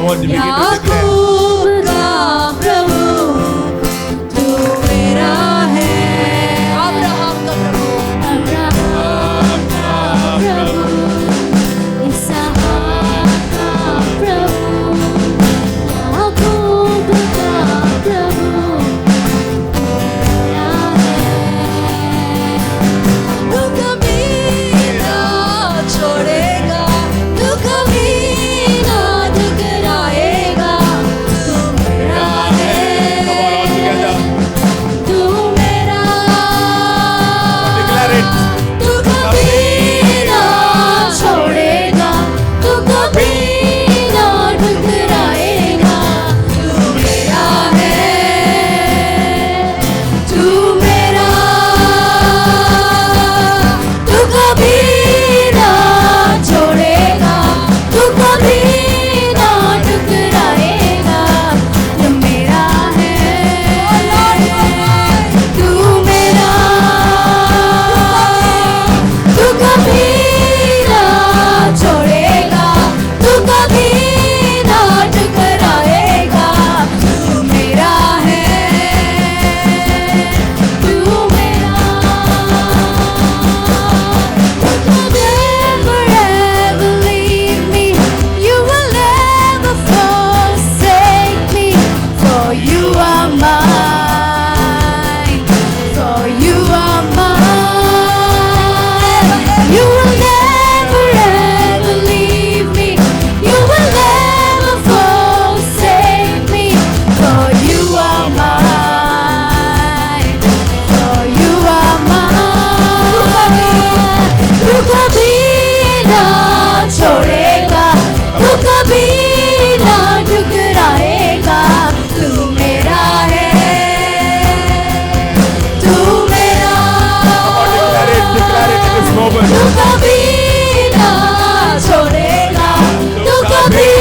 Come on, begin to declare. याकूब का प्रभु तू मेरा है। अब्राहम का प्रभु, अब्राहम का प्रभु, इसहाक का प्रभु, याकूब का प्रभु मेरा है। तू कभी ना छोड़ेगा, तू कभी ना ठुकराएगा, तू मेरा है। तू मेरा, Declare it. तू कभी ना छोड़ेगा, तू कभी ना ठुकराएगा, तू मेरा है। तू मेरा, तू कभी ना छोड़ेगा, तू कभी ना ठुकराएगा, तू मेरा है। तू मेरा, तू कभी ना छोड़ेगा, तू कभी ना ठुकराएगा, तू मेरा है। तू मेरा, never ever leave me, you will never forsake me, for you are mine, for you are mine. You will never ever leave me, you will never forsake me, for you are mine, for you are mine. तू कभी ना छोड़ेगा, तू कभी ना ठुकराएगा, तू मेरा है। तू मेरा, Declare it. Declare it in this moment. तू कभी ना छोड़ेगा, तू कभी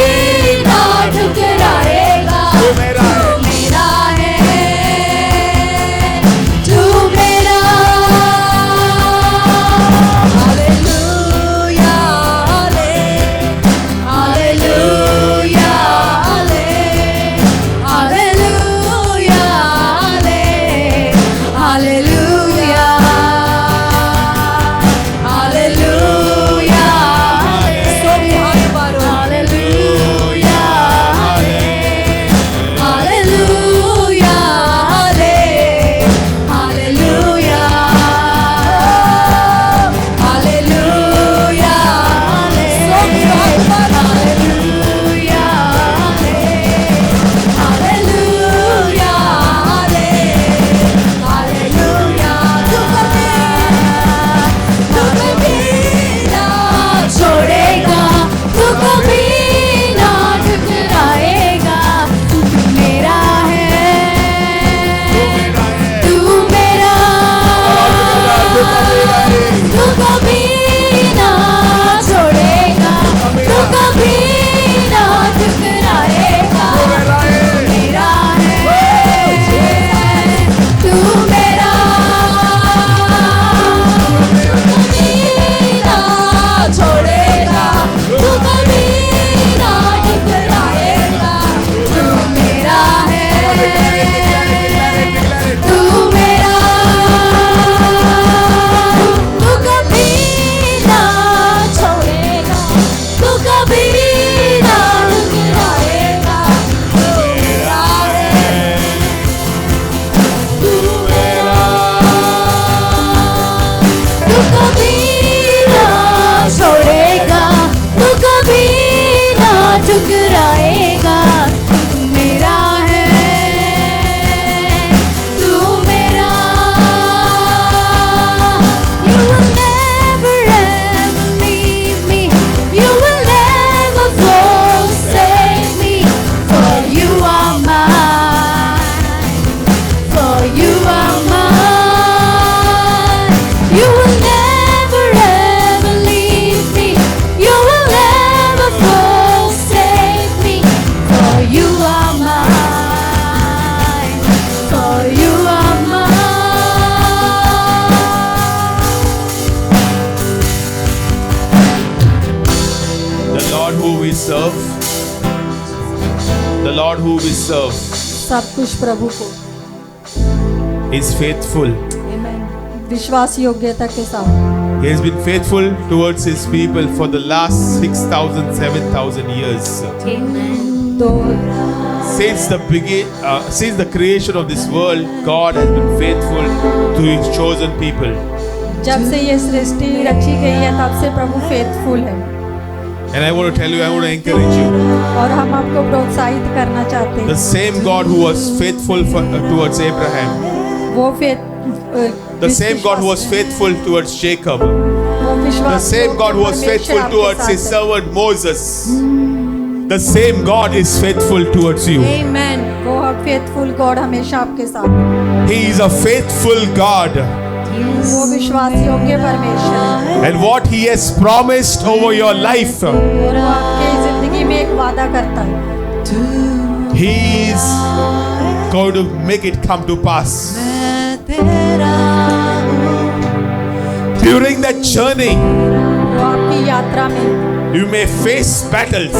ना ठुकराएगा, तू मेरा है। मेरा है। तू मेरा, hallelujah, hallelujah, hallelujah, hallelujah, hallelujah. सब हाथ मारो, हालेलुया, हालेलुया, हालेलुया, हालेलुया, सब हाथ मारो, हालेलुया, हालेलुया, हालेलुया। तू कभी ना छोड़ेगा, तू कभी ना ठुकराएगा, तू मेरा है। तू मेरा, तू कभी ना छोड़ेगा, तू कभी ना ठुकराएगा, मेरा है। तू मेरा, कभी ना छोड़ेगा, तू कभी ना ठुकराएगा, तू मेरा है। तू मेरा, तू कभी ना छोड़ेगा, तू कभी ना ठुकराएगा, तू मेरा है। तू मेरा, तू कभी ना छोड़ेगा, तू कभी ना ठुकराएगा, तू मेरा है। तू मेरा, you will never ever leave me, you will never forsake me, for you are mine, for you are mine. You will never ever leave me, you will never forsake me, for you are mine, for you are mine. The Lord who we serve The Lord who we serve सब कुछ प्रभु को is faithful. विश्वास योग्यता के साथ He has been faithful towards his people for the last 6,000, 7,000 years. तो Since the creation of this world, God has been faithful to his chosen people. जब से ये सृष्टि रची गई है तब से प्रभु फेथफुल है And I want to tell you, I want to encourage you. और हम आपको प्रोत्साहित करना चाहते The हैं same God who was faithful towards Abraham, वो faith the same God who was faithful towards Jacob, वो the विश्वास same God who was faithful towards his servant Moses, the same God is faithful towards you. आमेन वो faithful God हमेशा आपके साथ He is a faithful God. वो विश्वास योग्य परमेश्वर है And what he has promised over your life, और वो आपकी जिंदगी में एक वादा करता है he is going to make it come to pass. During that journey, वो आपकी यात्रा में you may face battles,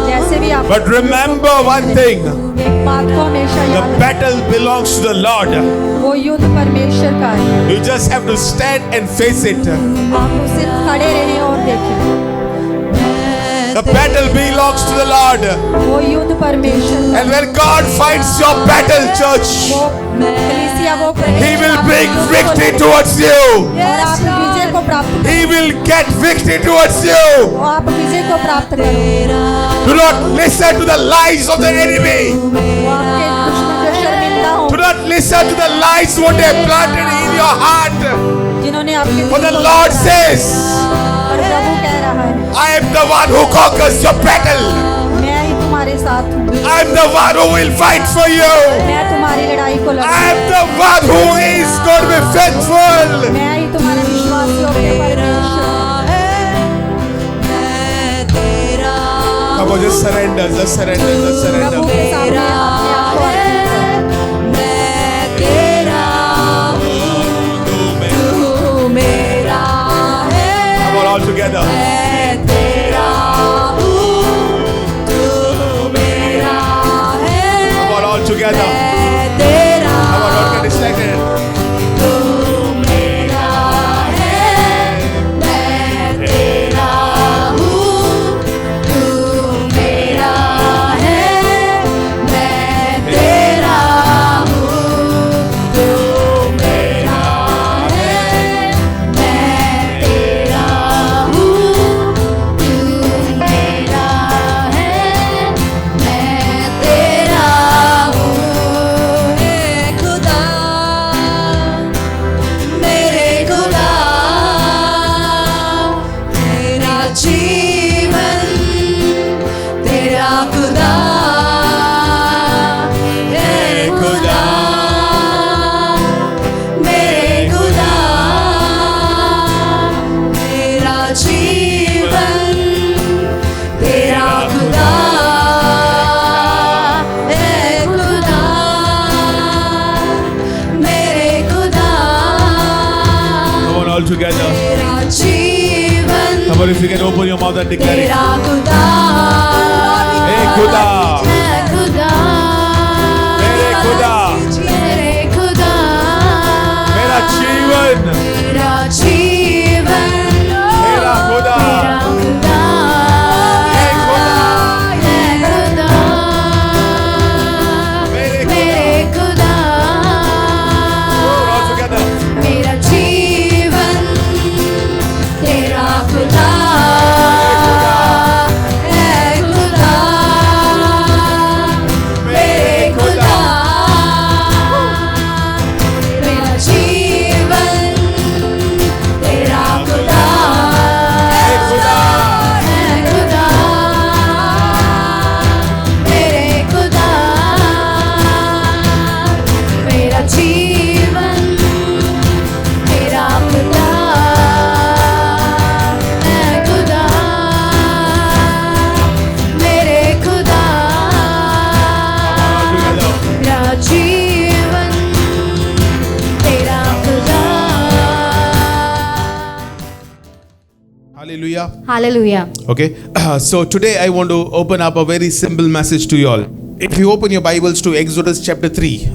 जैसे भी आप but remember one thing: एक बात को हमेशा the याद रखें, battle belongs to the Lord. वो युद्ध परमेश्वर का है You just have to stand and face it. आप उसे खड़े रहें और देखें The battle belongs to the Lord. वो युद्ध परमेश्वर का And when God fights your battle, church, वो कलीसिया वो he will bring victory towards you. और आप विजय को प्राप्त He will get victory towards you. करो आप विजय को प्राप्त करो Do not listen to the lies of the enemy. वो आपके दुश्मन जो शर्मिंदा हो Do not listen to the lies what they have planted in your heart. जिन्होंने आपके For the Lord says, और प्रभु कह रहा है I am the one who conquers your battle. मैं ही तुम्हारे साथ हूँ I am the one who will fight for you. मैं तुम्हारी लड़ाई को I लड़ूंगा am the one who is going to be faithful. मैं ही तुम्हारा विश्वास योग्य परमेश्वर Come on, just surrender, just surrender, just Prabhu surrender. के सामने अपने आप को अर्पित करो Come on, all together. Come on, all together. Come on, don't get distracted. All together. Come on, if you can open your mouth and declare it. Hey, Khuda. Mere Khuda. Mera जीवन. Mera Khuda. Hey, Khuda. Mere Khuda. All together. Hallelujah. Hallelujah. Okay. So today I want to open up a very simple message to you all. If you open your Bibles to Exodus chapter 3,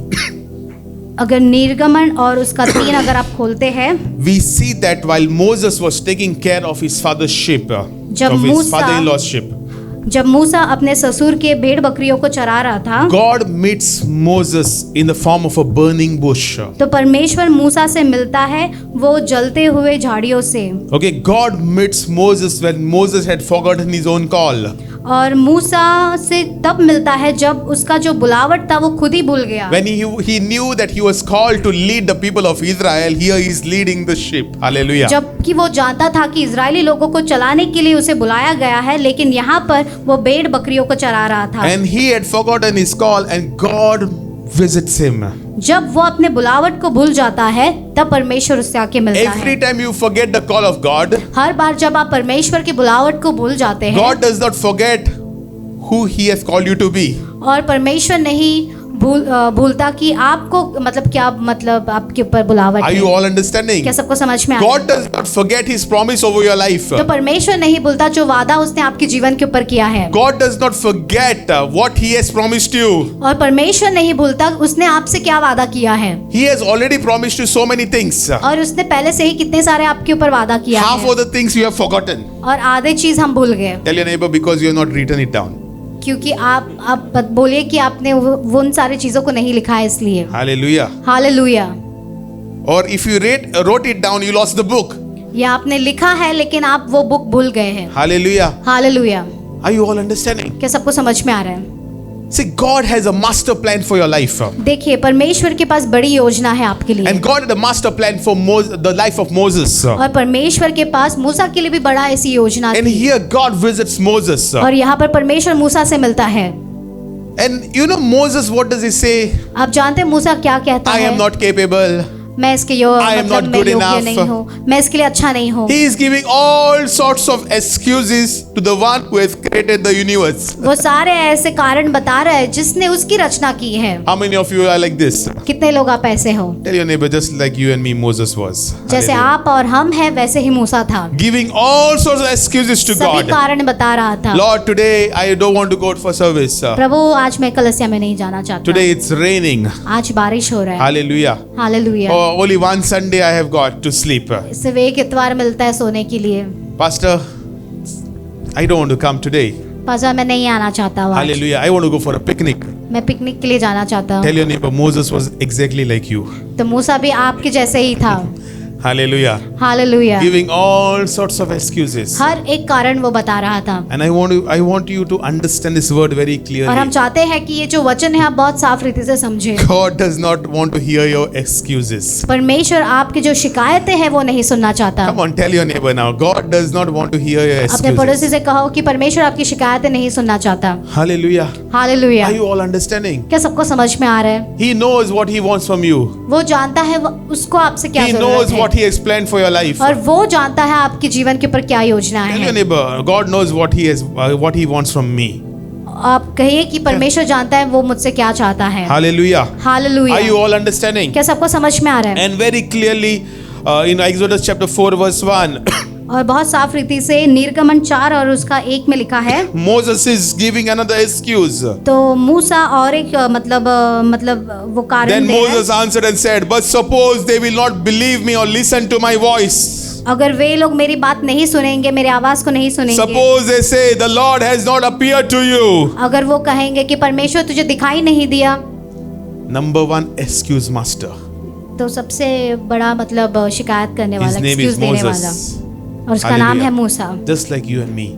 अगर निर्गमन और उसका 3 अगर आप खोलते हैं, we see that while Moses was taking care of his father's sheep, जब of his Musa- father-in-law's sheep, जब मूसा अपने ससुर के भेड़ बकरियों को चरा रहा था, God meets Moses in the form of a burning bush. तो परमेश्वर मूसा से मिलता है वो जलते हुए झाड़ियों से। Okay, God meets Moses when Moses had forgotten his own call. और मूसा से तब मिलता है जब उसका जो बुलावट था वो खुद ही भूल गया। When he knew that he was called to lead the people of Israel, here he is leading the sheep. Hallelujah. जबकि वो जानता था कि इजरायली लोगों को चलाने के लिए उसे बुलाया गया है, लेकिन यहाँ पर वो भेड़ बकरियों को चरा रहा था। And he had forgotten his call and God visits him. जब वो अपने बुलावट को भूल जाता है तब परमेश्वर उससे आके मिलता Every है। time you forget the call of God, हर बार जब आप परमेश्वर की बुलावट को भूल जाते हैं, God does not forget who he has called you to be. और परमेश्वर नहीं भूलता कि आपको मतलब क्या मतलब आपके ऊपर बुलावट Are है। you all understanding? क्या सबको समझ में आ रहा God है? does not forget his promise over your life. तो परमेश्वर नहीं भूलता जो वादा उसने आपके जीवन के ऊपर किया है, God does not forget what he has promised you. और परमेश्वर नहीं भूलता उसने आपसे क्या वादा किया है। He has already promised you so many things. और उसने पहले से ही कितने सारे आपके ऊपर वादा किया Half है, of the things you have forgotten. और आधे चीज हम भूल गए, Tell your neighbor because you have not written it down. क्योंकि आप बोलिए कि आपने वो उन सारी चीजों को नहीं लिखा है इसलिए। Hallelujah. Hallelujah. Or if you wrote it down, you lost the book. या आपने लिखा है लेकिन आप वो बुक भूल गए हैं। Hallelujah. Hallelujah. Are you all understanding? क्या सबको समझ में आ रहा है? See, God has a master plan for your life. देखिए परमेश्वर के पास बड़ी योजना है आपके लिए, And God had a master plan for the life of Moses. और परमेश्वर के पास मूसा के लिए भी बड़ा ऐसी योजना And थी। here God visits Moses. और यहाँ पर परमेश्वर मूसा से मिलता है। And you know Moses, what does he say? आप जानते हैं मूसा क्या कहता I है? am not capable. मैं इसके I am मतलब not मैं good योग्य enough. नहीं हूँ, मैं इसके लिए अच्छा नहीं हूँ। He is giving all sorts of excuses to the one who has created the universe. वो सारे ऐसे कारण बता रहा है जिसने उसकी रचना की है। How many of you are like this? कितने लोग आप ऐसे हो? Tell your neighbor, just like you and me, Moses was. जैसे Hallelujah. आप और हम हैं वैसे ही मूसा था, Giving all sorts of excuses to सभी God. कारण बता रहा था। Lord, today I don't want to go for service. प्रभु आज मैं कलसिया में नहीं जाना चाहता, Today it's raining. आज बारिश हो रहा है। Hallelujah. Hallelujah. Oh, only one Sunday I have got to sleep. सिर्फ एक इतवार मिलता है सोने के लिए। Pastor, I don't want to come today. पाजा मैं नहीं आना चाहता हूँ आज। Hallelujah. I want to go for a picnic. मैं पिकनिक के लिए जाना चाहता Tell हूँ। your neighbor, Moses was exactly like you. तो मूसा भी आपके जैसे ही था। Hallelujah. Hallelujah. Giving all sorts of excuses. हर एक कारण वो बता रहा था, And I want you to understand this word very और हम clearly. चाहते हैं कि ये जो वचन है आप बहुत साफ रीति से समझें। God does not want to hear your excuses. परमेश्वर आपकी जो शिकायतें हैं वो नहीं सुनना चाहता। Come on, tell your neighbor now. God does not want to hear your अपने पड़ोसी excuses. से कहो कि परमेश्वर आपकी शिकायतें नहीं सुनना चाहता। Hallelujah. Hallelujah. Are you all understanding? क्या सबको समझ में आ रहा है? He knows what he wants from you. वो जानता है उसको आपसे क्या He जरूरत knows है, what he has planned for your life. और वो जानता है आपके जीवन के ऊपर क्या योजना Tell your है। neighbor, God knows what he wants from me. आप कहिए कि परमेश्वर जानता है वो मुझसे क्या चाहता है। Hallelujah. Are you hallelujah. all understanding? क्या सबको समझ में आ रहा है? And very clearly in Exodus chapter 4 verse 1, और बहुत साफ रीति से निर्गमन 4 और उसका 1 में लिखा है, Moses is giving another excuse. तो मूसा और एक मतलब वो कारण Then दे रहा है। Moses answered and said, but suppose they will not believe me or listen to my voice. अगर वे लोग मेरी बात नहीं सुनेंगे, मेरे आवाज को नहीं सुनेंगे, Suppose they say the Lord has not appeared to you. अगर वो कहेंगे कि परमेश्वर तुझे दिखाई नहीं दिया, Number one excuse master. तो सबसे बड़ा मतलब शिकायत करने वाला, His name एक्सक्यूज is देने वाला, Moses. और उसका नाम है Hallelujah. Musa. Just like you and me.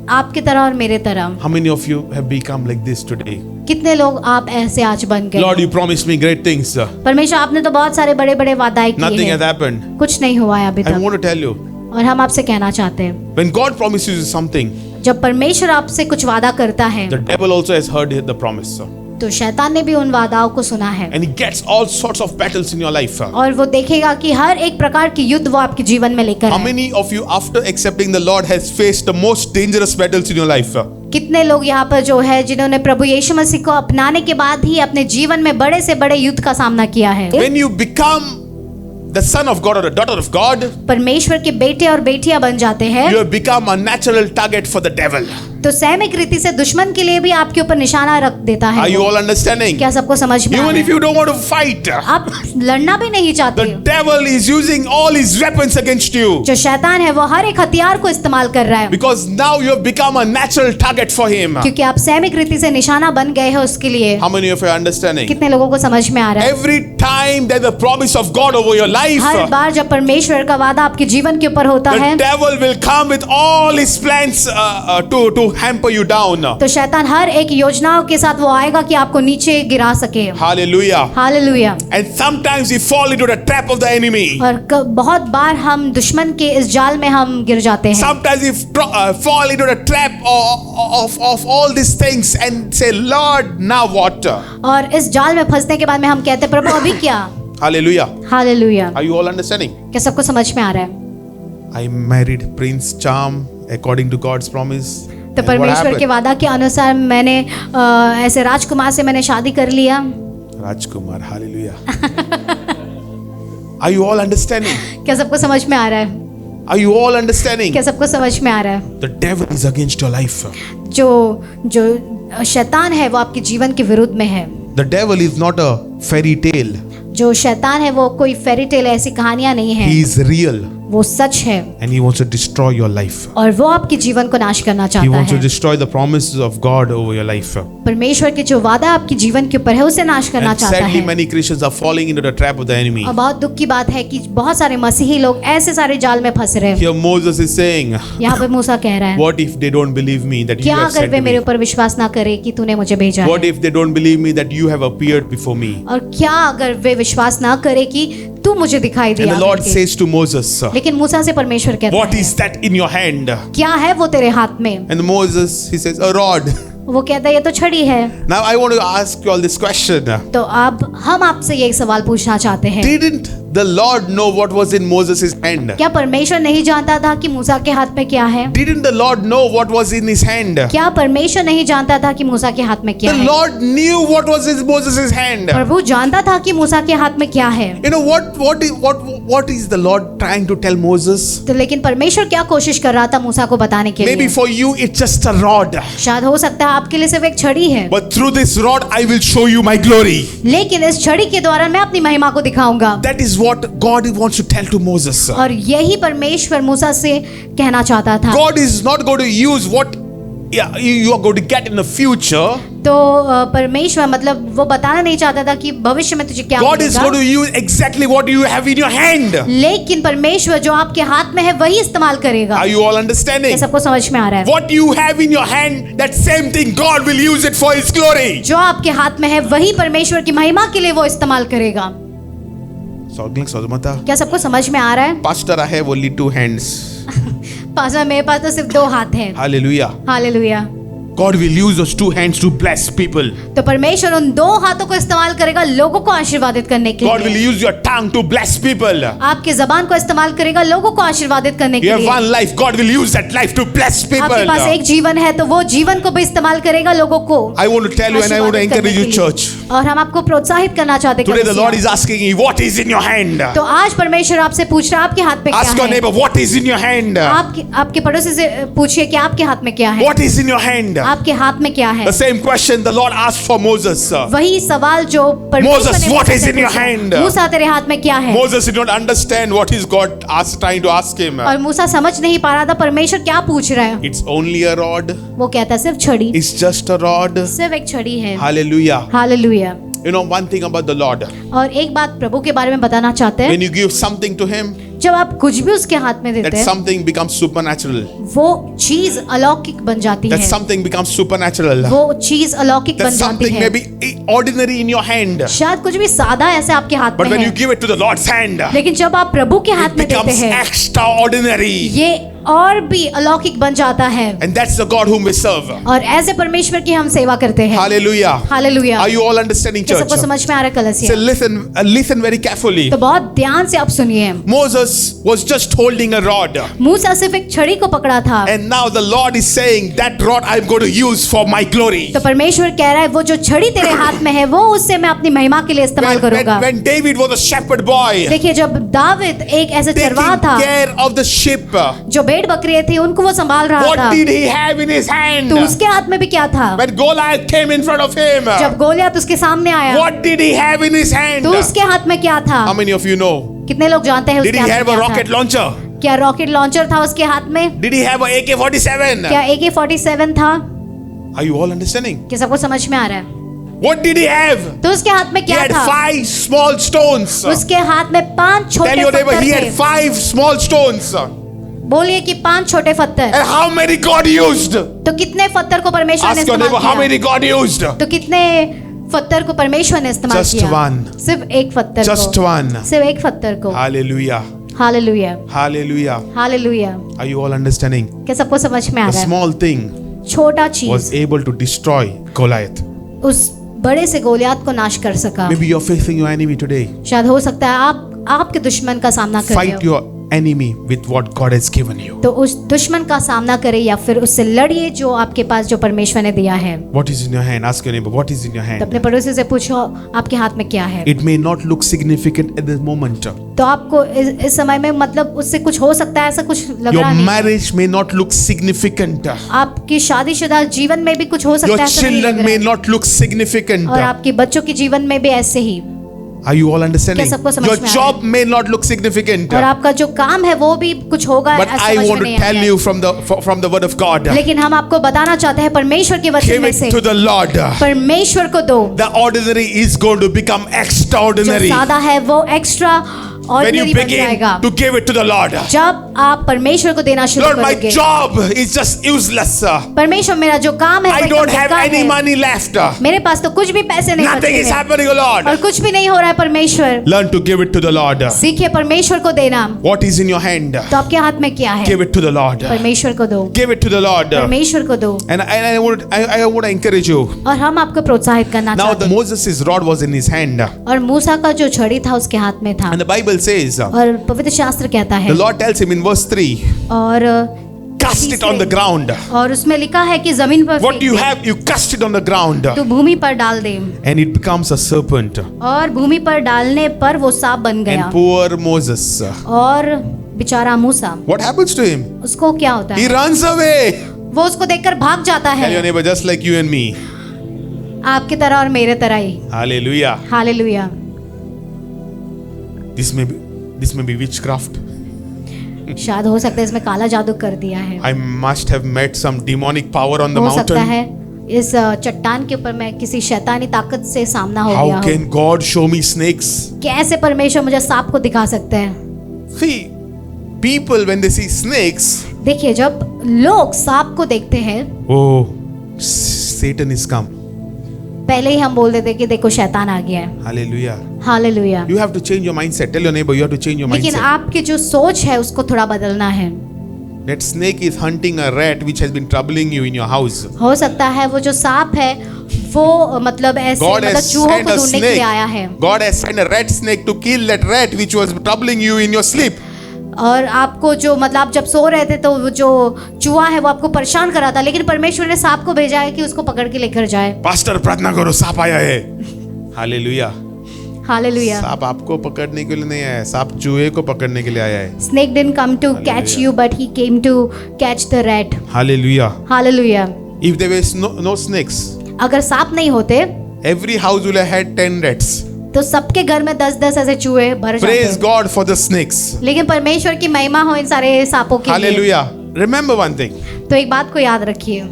आपकी तरह और मेरे तरह How many of you have become like this today? कितने लोग आप ऐसे आज बन Lord, गए? you promised me great things. परमेश्वर आपने तो बहुत सारे बड़े बड़े वादाएं Nothing किए has हैं, happened. कुछ नहीं हुआ है अभी I तक। want to tell you, और हम आपसे कहना चाहते हैं, when God promises you something, जब परमेश्वर आपसे कुछ वादा करता है the devil also has heard the promise. तो शैतान ने भी उन वादाओं को सुना है, And he gets all sorts of battles in your life. और वो देखेगा कि हर एक प्रकार की युद्ध वो आपके जीवन में लेकर How आए। many of you after accepting the Lord has faced the most dangerous battles in your life? कितने लोग यहाँ पर जो है जिन्होंने प्रभु यीशु मसीह को अपनाने के बाद ही अपने जीवन में बड़े से बड़े युद्ध का सामना किया है। When you become the son of God or the daughter of God, परमेश्वर के बेटे और बेटियां बन जाते हैं, you have become a natural target for the devil. तो सहमिक रीति से दुश्मन के लिए भी आपके ऊपर निशाना रख देता है। Are you all understanding? क्या सबको समझ में आ Even रहा if है? you don't want to fight, आप लड़ना भी नहीं चाहते, the devil is using all his weapons against you. जो शैतान है वो हर एक हथियार को इस्तेमाल कर रहा है, Because now you have become a natural target for him. क्योंकि आप सहमिक रीति से निशाना बन गए हैं उसके लिए। How many of you are understanding? कितने लोगों को समझ में आ रहा है? Every time there's a promise of God over your life, हर बार जब परमेश्वर का वादा आपके जीवन के ऊपर होता है, the devil will come with all his plans to hamper you down. तो शैतान हर एक योजनाओं के साथ वो आएगा कि आपको नीचे गिरा सके। Hallelujah. Hallelujah. And sometimes we fall into the trap of the enemy. और बहुत बार हम दुश्मन के इस जाल में हम गिर जाते हैं। Sometimes we fall into the trap of all these things and say, Lord, now what? और इस जाल में फंसने के बाद में हम कहते हैं, प्रभु अभी क्या? Hallelujah. Hallelujah. Are you all understanding? क्या सबको समझ में आ रहा है? I married Prince Charm according to God's promise. तो And what परमेश्वर के happened? वादा के अनुसार मैंने ऐसे राजकुमार से मैंने शादी कर लिया। Rajkumar, hallelujah. Are you all understanding? क्या सबको समझ में आ रहा है? Are you all understanding? क्या सबको समझ में आ रहा है? The devil is against your life. जो शैतान है वो आपके जीवन के विरुद्ध में है। The devil is not a fairy tale. जो शैतान है वो कोई फेरी टेल ऐसी कहानियां नहीं है, He is real वो सच है and he wants to destroy your life. और वो आपके जीवन को नाश करना He चाहता wants to है। destroy the promises of God over your life. परमेश्वर के जो वादा आपके जीवन के ऊपर है उसे नाश करना And चाहता sadly, है। many Christians are falling into the trap of the enemy. और बहुत दुख की बात है कि बहुत सारे मसीही लोग ऐसे सारे जाल में फंस रहे हैं। Here Moses is saying, यहाँ पे मूसा कह रहा है, what if they don't believe me that you क्या have अगर sent वे मेरे me? ऊपर विश्वास ना करे कि तूने मुझे भेजा है? What if they don't believe me that you have appeared before me? और क्या अगर वे विश्वास ना करे कि तू मुझे दिखाई And दिया the Lord करके? says to Moses, लेकिन मूसा से परमेश्वर कहता what है, is that in your hand? क्या है वो तेरे हाथ में? And Moses, he says, a rod. वो कहता है ये तो छड़ी है। Now I want to ask you all this question. तो अब हम आपसे यही सवाल पूछना चाहते हैं, Didn't the Lord know what was in Moses' hand? क्या परमेश्वर नहीं जानता था कि मूसा के हाथ में क्या है? Didn't the Lord know what was in his hand? क्या परमेश्वर नहीं जानता था कि मूसा के हाथ में क्या The है? Lord knew what was in Moses' hand. प्रभु जानता था कि मूसा के हाथ में क्या है। You know what is the Lord trying to tell Moses? तो लेकिन परमेश्वर क्या कोशिश कर रहा था मूसा को बताने के Maybe लिए? for you it's just a rod. शायद हो सकता है आपके लिए सिर्फ एक छड़ी है, But through this rod I will show you my glory. लेकिन इस छड़ी के द्वारा मैं अपनी महिमा को दिखाऊंगा। That is what God wants to tell to Moses. और यही परमेश्वर मूसा से कहना चाहता था। God is not going to use what you are going to get in the future. तो परमेश्वर मतलब वो बताना नहीं चाहता था कि भविष्य में तुझे क्या God is going to मिलेगा, use exactly what you have in your hand. लेकिन परमेश्वर जो आपके हाथ में है वही इस्तेमाल करेगा। Are you all ये understanding? सबको समझ में आ रहा है? What you have in your hand, that same thing God will use it for His glory. जो आपके हाथ में है वही परमेश्वर की महिमा के लिए वो इस्तेमाल करेगा। क्या सबको समझ में आ रहा है? Pastor, I have only 2 hands. Pastor मेरे पास तो सिर्फ 2 हाथ हैं। Hallelujah. Hallelujah. God will use those 2 hands to bless people. तो परमेश्वर उन 2 हाथों को इस्तेमाल करेगा लोगों को आशीर्वादित करने के God will लिए। use your tongue to bless people. आपके जबान को इस्तेमाल करेगा लोगों को आशीर्वादित करने You के have लिए। one life. God will use that life to bless आपके पास people. एक जीवन है तो वो जीवन को भी इस्तेमाल करेगा लोगों को I want to tell you and I want to आशीर्वादित करने encourage you, के लिए। church. और हम आपको प्रोत्साहित करना चाहते हैं Today the Lord is कलीसिया। asking you, what is in your hand? तो आज परमेश्वर आपसे पूछ रहा है आपके हाथ में क्या Ask your है? neighbor, what is in your hand? आपके पड़ोसी से पूछिए कि आपके हाथ में क्या है? What is in your hand? आपके हाथ में क्या है? The same question the Lord asked for Moses. वही सवाल जो परमेश्वर Moses, ने what मूसा is से in your पूछा। hand? मूसा तेरे हाथ में क्या है? Moses did not understand what is God trying to ask him. और मूसा समझ नहीं पा रहा था परमेश्वर क्या पूछ रहा है। It's only a rod. वो कहता है सिर्फ छड़ी, It's just a rod. सिर्फ एक छड़ी है। Hallelujah. Hallelujah. You know one thing about the Lord. और एक बात प्रभु के बारे में बताना चाहते हैं, When you give something to Him, जब आप कुछ भी उसके हाथ में देते that हैं something becomes supernatural. वो चीज अलौकिक बन जाती That है। something becomes supernatural. वो चीज अलौकिक That बन जाती something may है। be ordinary in your hand. शायद कुछ भी सादा ऐसे आपके हाथ But में when you है, give it to the Lord's hand, लेकिन जब आप प्रभु के हाथ it में देते becomes हैं extraordinary. ये और भी अलौकिक बन जाता है। And that's the God whom we serve. और ऐसे परमेश्वर की हम सेवा करते हैं। Hallelujah. Hallelujah. Are you all understanding, क्या church? सबको समझ में आ रहा है So कलीसिया? listen very carefully. तो बहुत ध्यान से आप सुनिए। Moses was just holding a rod. मूसा सिर्फ एक छड़ी को पकड़ा था, And now the Lord is saying that rod I'm going to use for my glory. तो परमेश्वर कह रहा है वो जो छड़ी तेरे हाथ में है वो उससे मैं अपनी महिमा के लिए इस्तेमाल करूंगा। When David was a shepherd boy, देखिए जब दाविद एक ऐसे चरवाहा taking था care of the sheep, जो भेड़ बकरियां थी उनको वो संभाल रहा what था, did he have in his hand? तो उसके हाथ में भी क्या था? When Goliath came in front of him, जब गोलियत उसके सामने आया what did he have in his hand? तो उसके हाथ में क्या था? How many of you know? कितने लोग जानते हैं Did उसके he हाथ have में a क्या rocket था? launcher? क्या रॉकेट लॉन्चर था उसके हाथ में? Did he have a AK-47? क्या AK-47 था? Are you all understanding? क्या सबको समझ में आ रहा है? What did he have? तो उसके हाथ में He क्या had था? 5 small stones. उसके हाथ में 5 Tell छोटे your neighbor, पत्थर he had थे। 5 small stones. बोलिए कि 5 छोटे पत्थर। And how many God used? तो कितने पत्थर को परमेश्वर ने Ask your neighbor, इस्तेमाल how many किया? God used? तो कितने पत्थर को परमेश्वर ने इस्तेमाल Just किया? one. सिर्फ एक पत्थर Just को। one. सिर्फ एक पत्थर को। Hallelujah. Hallelujah, Hallelujah. Hallelujah. Are you all understanding? क्या सबको समझ में आ A रहा है? small thing छोटा was चीज able to destroy Goliath. उस बड़े से गोलियत को नाश कर सका। Maybe you're facing your enemy today. शायद हो सकता है आप आपके दुश्मन का सामना कर रहे Fight हो, your enemy with what God has given you. तो उस दुश्मन का सामना करें या फिर उससे लड़िए जो आपके पास जो परमेश्वर ने दिया है। What is in your hand? Ask your neighbor, what is in your तो hand? अपने पड़ोसी से पूछो आपके हाथ में क्या है। It may not look significant at this moment. तो आपको इस समय में मतलब उससे कुछ हो सकता है, ऐसा कुछ लग Your रहा नहीं है। marriage may not look significant. आपकी शादीशुदा जीवन में भी कुछ हो सकता Your है, ऐसा नहीं लग children रहा may है। not look significant. और आपके बच्चों के जीवन में भी ऐसे ही। Are you all understanding? क्या सबको समझ Your में आ job may not look significant. और आपका जो काम है वो भी कुछ होगा, But ऐसा I समझ want में to नहीं tell आएगा। you from the word of God. लेकिन हम आपको बताना चाहते हैं परमेश्वर के वचन Give में it से to the Lord. परमेश्वर को दो। The ordinary is going to become जो extraordinary सादा है वो एक्स्ट्रा when you ऑर्डिनरी बन begin जाएगा to give it to the Lord. जब आप परमेश्वर को देना शुरू Lord, my करोगे। job is just useless. परमेश्वर मेरा जो काम है I वो don't एकदम have बेकार any है। money left. मेरे पास तो कुछ भी पैसे नहीं बचे Nothing is हैं happening, O और Lord. कुछ भी नहीं हो रहा है। परमेश्वर Learn to give it to the Lord. सीखिए परमेश्वर को देना। What is in your hand? तो आपके हाथ में क्या है? Give it to the Lord. परमेश्वर को दो, Give it to the Lord. परमेश्वर को दो। And I want to encourage you. और हम आपको प्रोत्साहित करना Now चाहते हैं। Moses' rod was in his hand. और मूसा का जो छड़ी था उसके हाथ में था। And the Bible says, और पवित्र शास्त्र कहता है the Lord tells him in verse 3, और cast it on the ground. और उसमें लिखा है कि जमीन पर What फेंक you they, have, you cast it on the ground. तो भूमि पर डाल दे। And it becomes a serpent. और भूमि पर डालने पर वो सांप बन गया। And poor Moses, और बेचारा मूसा, what happens to him? उसको क्या होता He है? runs away. वो उसको देखकर भाग जाता Tell your है, neighbor, just like you and me. आपकी तरह और मेरे तरह ही। Hallelujah. Hallelujah. This may be witchcraft. शायद हो सकता है इसमें काला जादू कर दिया है। I must have met some demonic power on the हो सकता mountain. है इस चट्टान के ऊपर मैं किसी शैतानी ताकत से सामना हो गया How हो। can God show me snakes? कैसे परमेश्वर मुझे सांप को दिखा सकते हैं? See, people when they see snakes, देखिए जब लोग सांप को देखते हैं oh, Satan is come. पहले ही हम बोल देते हैं कि देखो शैतान आ गया है। Hallelujah. Hallelujah. You have to change your mindset. Tell your neighbor you have to change your लेकिन mindset. आपकी जो सोच है उसको थोड़ा बदलना है। That snake is hunting a rat which has been troubling you in your house. हो सकता है वो जो सांप है वो मतलब ऐसे God मतलब has चूहों sent को a ढूंढने के लिए आया है snake. God has sent a rat snake to kill that rat which was troubling you in your sleep. और आपको जो मतलब आप जब सो रहे थे तो वो जो चूहा है वो आपको परेशान कर रहा था, लेकिन परमेश्वर ने सांप को भेजा है कि उसको पकड़ के लेकर जाए। Pastor प्रार्थना करो सांप आया है. Hallelujah. हालेलुया। सांप आपको पकड़ने के लिए नहीं आया है, सांप चूहे को पकड़ने के लिए आया है. Snake didn't come to catch you but he came to catch the rat. Hallelujah. Hallelujah. If there was no snakes, अगर सांप नहीं होते every house will have had 10 rats. तो सबके घर में 10-10 ऐसे चूहे भर Praise जाते। God for the snakes. लेकिन परमेश्वर की महिमा हो इन सारे सांपों के लिए। Hallelujah. Remember one thing. तो एक बात को याद रखिए,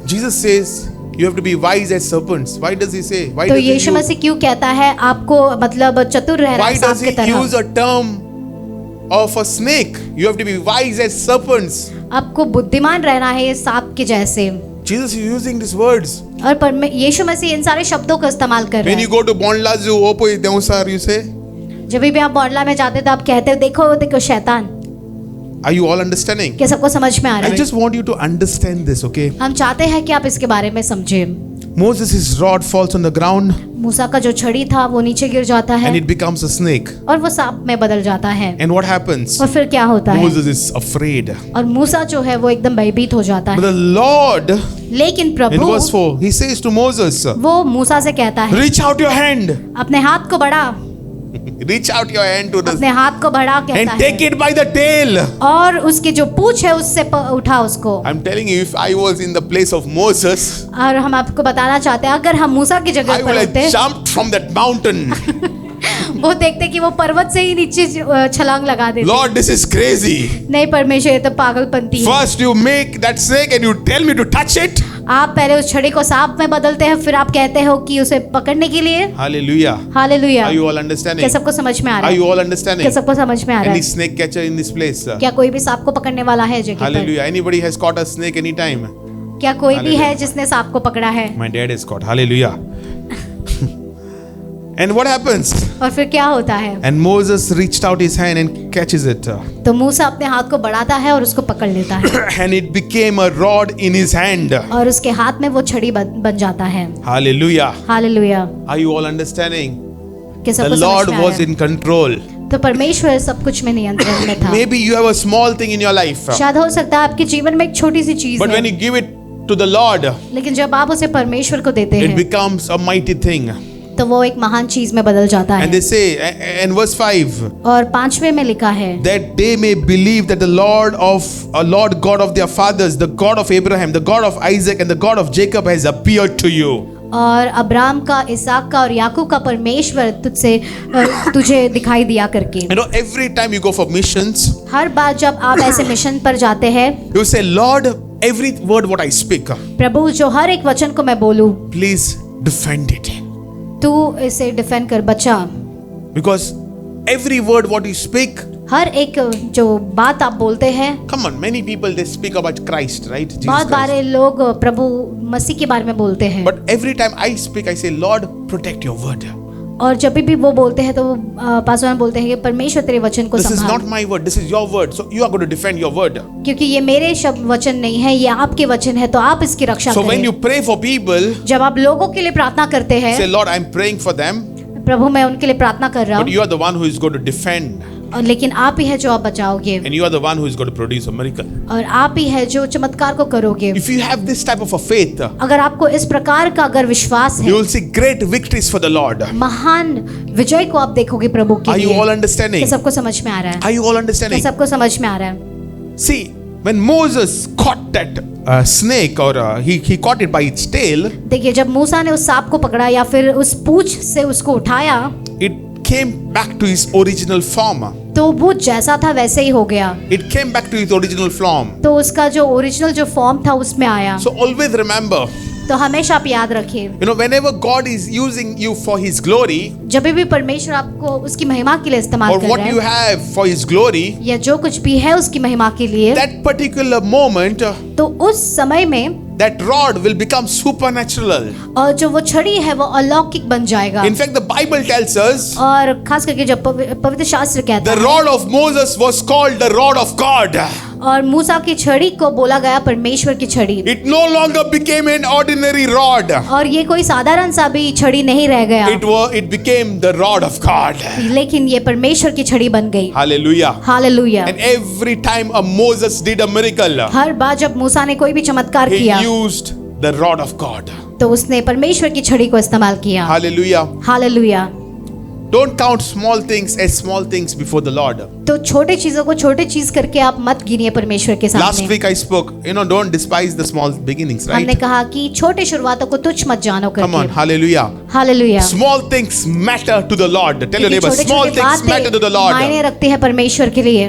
Jesus says you have to be wise as serpents. Why does he say? Why तो does he यीशु use, मसीह क्यों कहता है आपको मतलब चतुर रहना why है सांप does की he use तरह? a term of a snake? You have to be wise as serpents. आपको बुद्धिमान रहना है सांप के जैसे। Jesus is using these words. और यीशु मसीह इन सारे शब्दों का इस्तेमाल कर रहे When you हैं। go to Bonlazu, Opo Deusar, you say, जब भी आप बॉडला में जाते तो आप कहते हो देखो देखो शैतान। are you all understanding? क्या सबको समझ में आ रहा I है? just want you to understand this, okay? हम चाहते हैं कि आप इसके बारे में समझें। Moses' rod falls on the ground. मूसा का जो छड़ी था वो नीचे गिर जाता है and it becomes a snake. और वो सांप में बदल जाता है। And what happens? और फिर क्या होता है? Moses is afraid. और मूसा जो है वो एकदम भयभीत हो जाता But है। the Lord, लेकिन in Prabhu verse 4, he says to Moses, वो मूसा से कहता है, reach out your hand. अपने हाथ को बढ़ा, Reach out your hand to अपने the हाथ को बढ़ा and कहता take है, it by the tail. और उसकी जो पूंछ है उससे उठा उसको। I'm telling you, if I was in the place of Moses, और हम आपको बताना चाहते हैं, अगर हम मूसा की I जगह would पर have होते, jumped from that mountain. वो देखते कि वो पर्वत से ही नीचे छलांग लगा देते। Lord, this is crazy. नहीं परमेश्वर, ये तो पागलपंती है। First you make that snake and you tell me to touch it. आप पहले उस छड़ी को सांप में बदलते हैं, फिर आप कहते हो कि उसे पकड़ने के लिए। Hallelujah. Hallelujah. Are you all understanding? क्या सबको समझ में आ रहा Are है? you all understanding? क्या सबको समझ में आ रहा Any है? snake catcher in this place? क्या कोई भी सांप को पकड़ने वाला है जगह पर? Hallelujah. Anybody has caught a snake anytime? क्या कोई भी Hallelujah. है जिसने सांप को पकड़ा है? My dad is caught. Hallelujah. And what happens? और फिर क्या होता है? And Moses reached out his hand and catches it. तो मूसा अपने हाथ को बढ़ाता है और उसको पकड़ लेता है And it became a rod in his hand. और उसके हाथ में वो छड़ी बन जाता है। Hallelujah. Hallelujah. Are you all understanding? क्या The सबको Lord समझ में आ was रहा है? in control. तो परमेश्वर सब कुछ में नियंत्रण में था। Maybe you have a small thing in your life. शायद हो सकता है आपके जीवन में एक छोटी सी चीज But when है, you give it to the Lord, लेकिन जब आप उसे परमेश्वर को देते it हैं becomes a mighty thing. तो वो एक महान चीज में बदल जाता And है। they say, in verse 5, और 5वें में लिखा है, that they may believe that the Lord God of their fathers, the God of Abraham, the God of Isaac, and the God of Jacob has appeared to you. और Abram का, इसहाक का और याकूब का परमेश्वर तुझे दिखाई दिया करके। You know, every time you go for missions, हर बार जब आप ऐसे मिशन पर जाते हैं, you say, Lord, every word what I speak, प्रभु जो हर एक वचन को मैं बोलूं, please defend it. तू इसे डिफेंड कर, बचा। Because every word what you speak, हर एक जो बात आप बोलते हैं, come on, many people they speak about Christ, right? Jesus बहुत Christ. बारे लोग प्रभु मसीह के बारे में बोलते हैं, But every time I speak, I say, Lord, protect your word. और जब भी वो बोलते हैं तो पासवान बोलते हैं कि परमेश्वर तेरे वचन को This is संभाल, not my word, this is your word. So you are going to defend your word. क्योंकि ये मेरे शब्द वचन नहीं है, ये आपके वचन है, तो आप इसकी रक्षा So when करें। you pray for people, जब आप लोगों के लिए प्रार्थना करते say, हैं, Lord, I'm praying for them, प्रभु मैं उनके लिए प्रार्थना कर रहा but हूँ, you are the one who is going to defend, और लेकिन आप ही है जो आप बचाओगे, and you are the one who is going to produce a miracle. और आप ही है जो चमत्कार को करोगे। If you have this type of a faith, अगर आपको इस प्रकार का अगर विश्वास you है, will see great victories for the Lord. महान विजय को आप देखोगे प्रभु के Are you all लिए। understanding? क्या सबको समझ में आ रहा है? Are you all क्या understanding? सबको समझ में आ रहा है? See, when Moses caught that snake, or he caught it by its tail, देखिए, जब मूसा ने उस सांप को पकड़ा या फिर उस पूंछ से उसको उठाया, it came back to his original form. तो वो जैसा था वैसे ही हो गया। It came back to its original form. तो उसका जो ओरिजिनल जो फॉर्म था उसमें आया। So always remember, तो हमेशा आप याद रखिए, you know, whenever God is using you for His glory, जब भी परमेश्वर आपको उसकी महिमा के लिए इस्तेमाल or कर what रहे you हैं, have for His glory, या जो कुछ भी है उसकी महिमा के लिए, that particular moment, तो उस समय में that rod will become supernatural. और जो वो छड़ी है वो अलौकिक बन जाएगा। In fact, the Bible tells us और खास करके जब पवित्र शास्त्र कहता the है, rod of Moses was called the rod of God. और मूसा की छड़ी को बोला गया परमेश्वर की छड़ी। It no longer became an ordinary rod. और ये कोई साधारण सा भी छड़ी नहीं रह गया, It became the rod of God. लेकिन ये परमेश्वर की छड़ी बन गई। Hallelujah. Hallelujah. And every time a Moses did a miracle, हर बार जब मूसा ने कोई भी चमत्कार he किया, used the rod of God. तो उसने परमेश्वर की छड़ी को इस्तेमाल किया। Hallelujah. Hallelujah. Don't count small things as small things before the Lord. तो छोटे चीजों को छोटे चीज करके आप मत गिनिए परमेश्वर के Last सामने। week I spoke, you know, don't despise the small beginnings, हमने right? कहा कि छोटे शुरुआतों को तुच्छ मत जानो Come on, करके। hallelujah. Hallelujah. Small things matter to the Lord. Tell your neighbor, छोटे small छोटे things matter to the मायने Lord. रखती है परमेश्वर के लिए।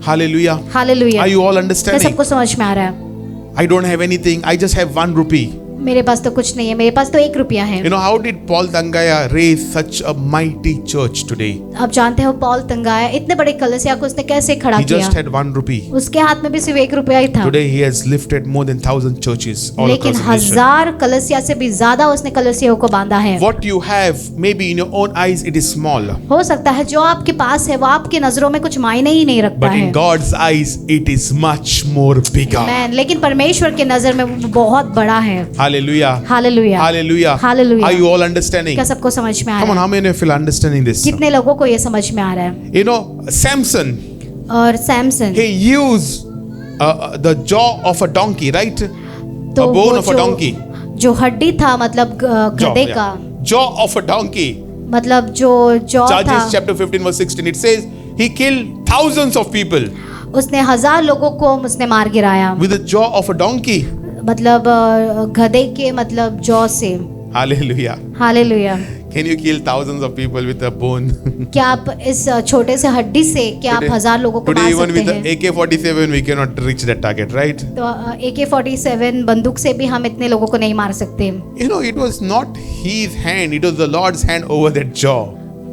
Hallelujah. Hallelujah. Are you all क्या understanding? सबको समझ में आ रहा है? I don't have anything. I just have 1 rupee. मेरे पास तो कुछ नहीं है, मेरे पास तो 1 रुपया है। You know, how did Paul Tangaya raise such a mighty church today? आप जानते हो पौल तंगाया इतने बड़े कलीसिया को उसने कैसे खड़ा He किया? just had 1 rupee. उसके हाथ में भी सिर्फ 1 रुपया ही था, Today he has lifted more than 1,000 churches all लेकिन across the nation. 1000 कलीसिया से भी ज्यादा उसने कलीसियों को बांधा है। What you have, maybe in your own eyes, it is small. हो सकता है जो आपके पास है वो आपकी नजरों में कुछ मायने ही नहीं रखता But है, in God's eyes, it is much more bigger. लेकिन परमेश्वर के नजर में वो बहुत बड़ा है। Hallelujah. Hallelujah, Hallelujah. Hallelujah. Are you all understanding? क्या सबको समझ में आ Come on, रहा how many of you are understanding this? है? कितने लोगों को ये समझ में आ रहा है? You know, Samson, और Samson, he used the jaw of a donkey, right? तो A bone वो of a donkey. जो हड्डी था, मतलब Jaw, गधे yeah. का, Jaw of a donkey. मतलब जो जॉ था, Judges chapter 15 verse 16, it says he killed thousands of people उसने 1000 लोगों को उसने मार गिराया, with the jaw of a donkey. मतलब गधे के मतलब जॉ से। Hallelujah. Hallelujah. Can you kill thousands of people with a bone? क्या आप इस छोटे से हड्डी से क्या आप 1000 लोगों को Today मार even सकते with the हैं? AK-47 we cannot reach that target, right? तो AK-47 बंदूक से भी हम इतने लोगों को नहीं मार सकते। You know, it was not his hand, it was the Lord's hand over that jaw.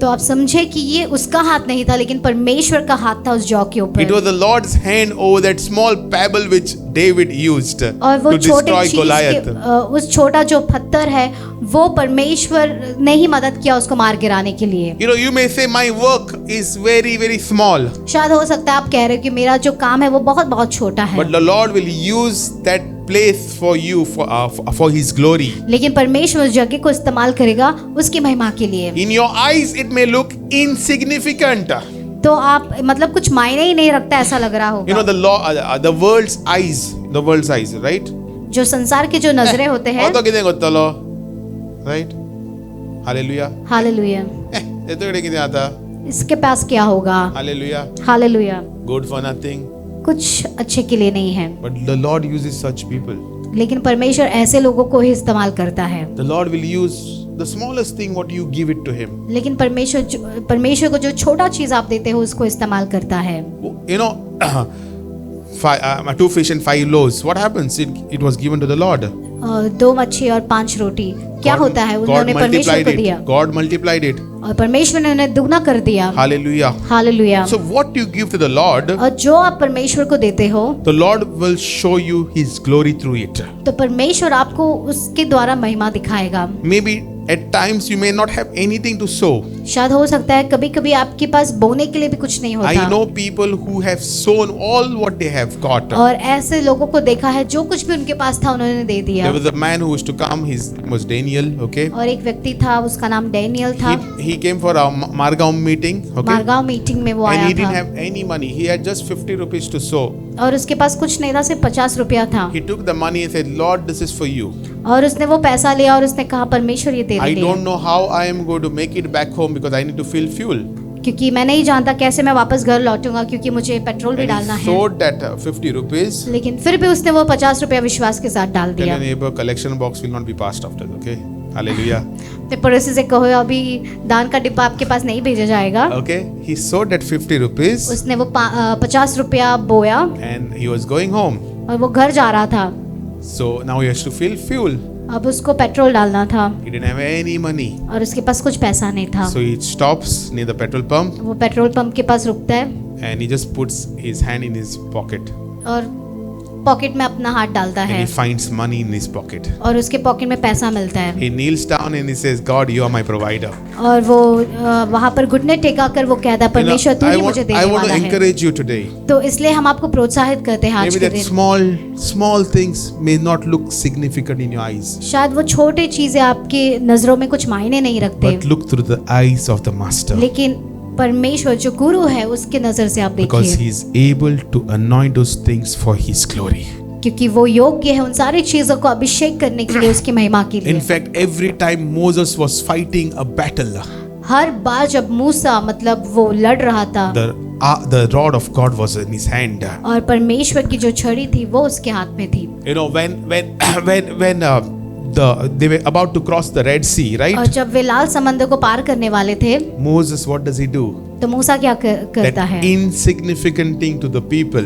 तो आप समझे कि ये उसका हाथ नहीं था, लेकिन परमेश्वर का हाथ था उस जॉ के It ऊपर। was the Lord's hand over that small pebble which David used और वो to छोटे destroy चीज Goliath. के उस छोटा जो पत्थर है, वो परमेश्वर ने ही मदद किया उसको मार गिराने के लिए। You know, you may say my work is very, very small, शायद हो सकता है आप कह रहे हो कि मेरा जो काम है वो बहुत बहुत छोटा है, but the Lord will use that place for you for His glory. लेकिन परमेश्वर उस जगह को इस्तेमाल करेगा उसकी महिमा के लिए। In your eyes, it may look insignificant. तो आप मतलब कुछ मायने ही नहीं रखता ऐसा लग रहा You know, होगा। the world's eyes, right? जो संसार के जो नजरें होते हैं, Auto kide gottalo, right? Hallelujah. Hallelujah, Eto kide kide aata. इसके पास क्या होगा? Hallelujah. Hallelujah, Good for nothing. कुछ अच्छे के लिए नहीं है, But the Lord uses such people. लेकिन परमेश्वर ऐसे लोगों को ही इस्तेमाल करता है। The Lord will use the smallest thing what you give it to Him. लेकिन परमेश्वर को जो छोटा चीज आप देते हो उसको इस्तेमाल करता है। You know, 2 fish and 5 loaves. What happens? It was given to the Lord. 2 मच्छी और 5 रोटी क्या होता है? उन्होंने परमेश्वर को दिया God multiplied it. और परमेश्वर ने उन्हें दुगना कर दिया। Hallelujah. Hallelujah. So what you give to the Lord, और जो आप परमेश्वर को देते हो, the Lord will show you His glory through it. तो परमेश्वर आपको उसके द्वारा महिमा दिखाएगा। Maybe at times you may not have anything to sow. शायद हो सकता है कभी कभी आपके पास बोने के लिए भी कुछ नहीं I होता। know people who have sown all what they have got. और ऐसे लोगों को देखा है जो कुछ भी उनके पास था उन्होंने दे दिया। There was a man who used to come. His name was Daniel. Okay. और एक व्यक्ति था, उसका नाम डैनियल था। He came for a Margaon meeting. Okay. Margao meeting में वो And आया he didn't था have any money. He had just 50 rupees to sow. और उसके पास कुछ नहीं था, सिर्फ 50 रुपया था। He took the money and said, Lord, this is for you. और उसने वो पैसा लिया और उसने कहा परमेश्वर ये तेरे I लिए don't है। know how I am going to make it back home because I need to fill fuel. क्योंकि मैं नहीं जानता कैसे मैं वापस घर लौटूंगा, क्योंकि मुझे पेट्रोल भी And डालना he है। sowed that 50 rupees. लेकिन फिर भी उसने वो 50 रुपया विश्वास के साथ डाल Tell दिया। your neighbor, collection box will not be passed after. Okay. Hallelujah. तो पड़ोसी से कहो अभी दान का डिब्बा आपके पास नहीं भेजा जाएगा। Okay. He sowed that 50 rupees उसने वो 50 रुपया बोया and he was going home. और वो घर जा रहा था। So now he has to fill fuel. अब उसको पेट्रोल डालना था He didn't have any money. और उसके पास कुछ पैसा नहीं था। So he stops near the petrol pump वो पेट्रोल पंप के पास रुकता है and he just puts his hand in his pocket और पॉकेट में अपना हाथ डालता and है he finds money in his pocket. और उसके पॉकेट में पैसा मिलता है। He kneels down and he says, God, you are my provider. और वो वहाँ पर घुटने टेका कर वो कहता है You know, परमेश्वर तू ही मुझे I देने want वाला to है। encourage you today. तो इसलिए हम आपको प्रोत्साहित करते हैं आज Maybe के that दिन। small things may not look significant in your eyes, शायद वो छोटे चीजें आपकी नजरों में कुछ मायने नहीं रखते, but look through the eyes of the Master लेकिन परमेश्वर जो गुरु है उसके नजर से आप because देखिए, he is able to anoint those things for his glory. क्योंकि वो योग्य है उन सारी चीजों को अभिषेक करने के लिए, उसकी महिमा के In लिए। fact, every time Moses was fighting a battle, हर बार जब मूसा मतलब वो लड़ रहा था the rod of God was in his hand. और परमेश्वर की जो छड़ी थी वो उसके हाथ में थी। You know, when they were about to cross the Red Sea, और right? जब वे लाल समंदर को पार करने वाले थे Moses, what does he do? तो मूसा क्या करता That है? insignificant thing to the people.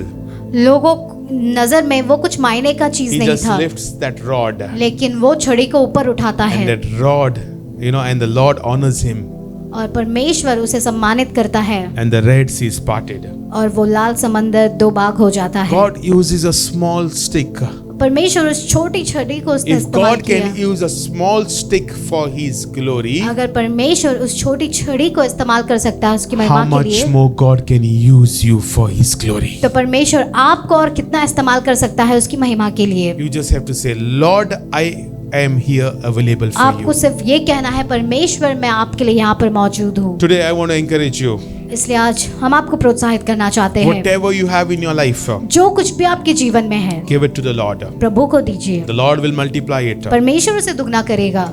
लोगों नजर में वो कुछ मायने का चीज He नहीं just था, lifts that rod, लेकिन वो छड़ी को ऊपर उठाता and है that rod, you know, and the Lord honors him, और परमेश्वर उसे सम्मानित करता है and the Red Sea is parted. और वो लाल समंदर 2 भाग हो जाता है। God uses a small stick. परमेश्वर उस छोटी छड़ी को उसने If इस्तेमाल God can किया। use a small stick for His glory, अगर परमेश्वर उस छोटी छड़ी को इस्तेमाल कर सकता है उसकी how महिमा के much लिए, more God can use you for His glory? तो परमेश्वर आपको और कितना इस्तेमाल कर सकता है उसकी महिमा के लिए। You just have to say, Lord, I am here available for आपको you. सिर्फ ये कहना है, परमेश्वर मैं आपके लिए यहाँ पर मौजूद हूँ। Today I want to encourage you. इसलिए आज हम आपको प्रोत्साहित करना चाहते हैं, Whatever you have in your life, जो कुछ भी आपके जीवन में है give it to the Lord. प्रभु को दीजिए, The Lord will multiply it. परमेश्वर उसे दुगना करेगा।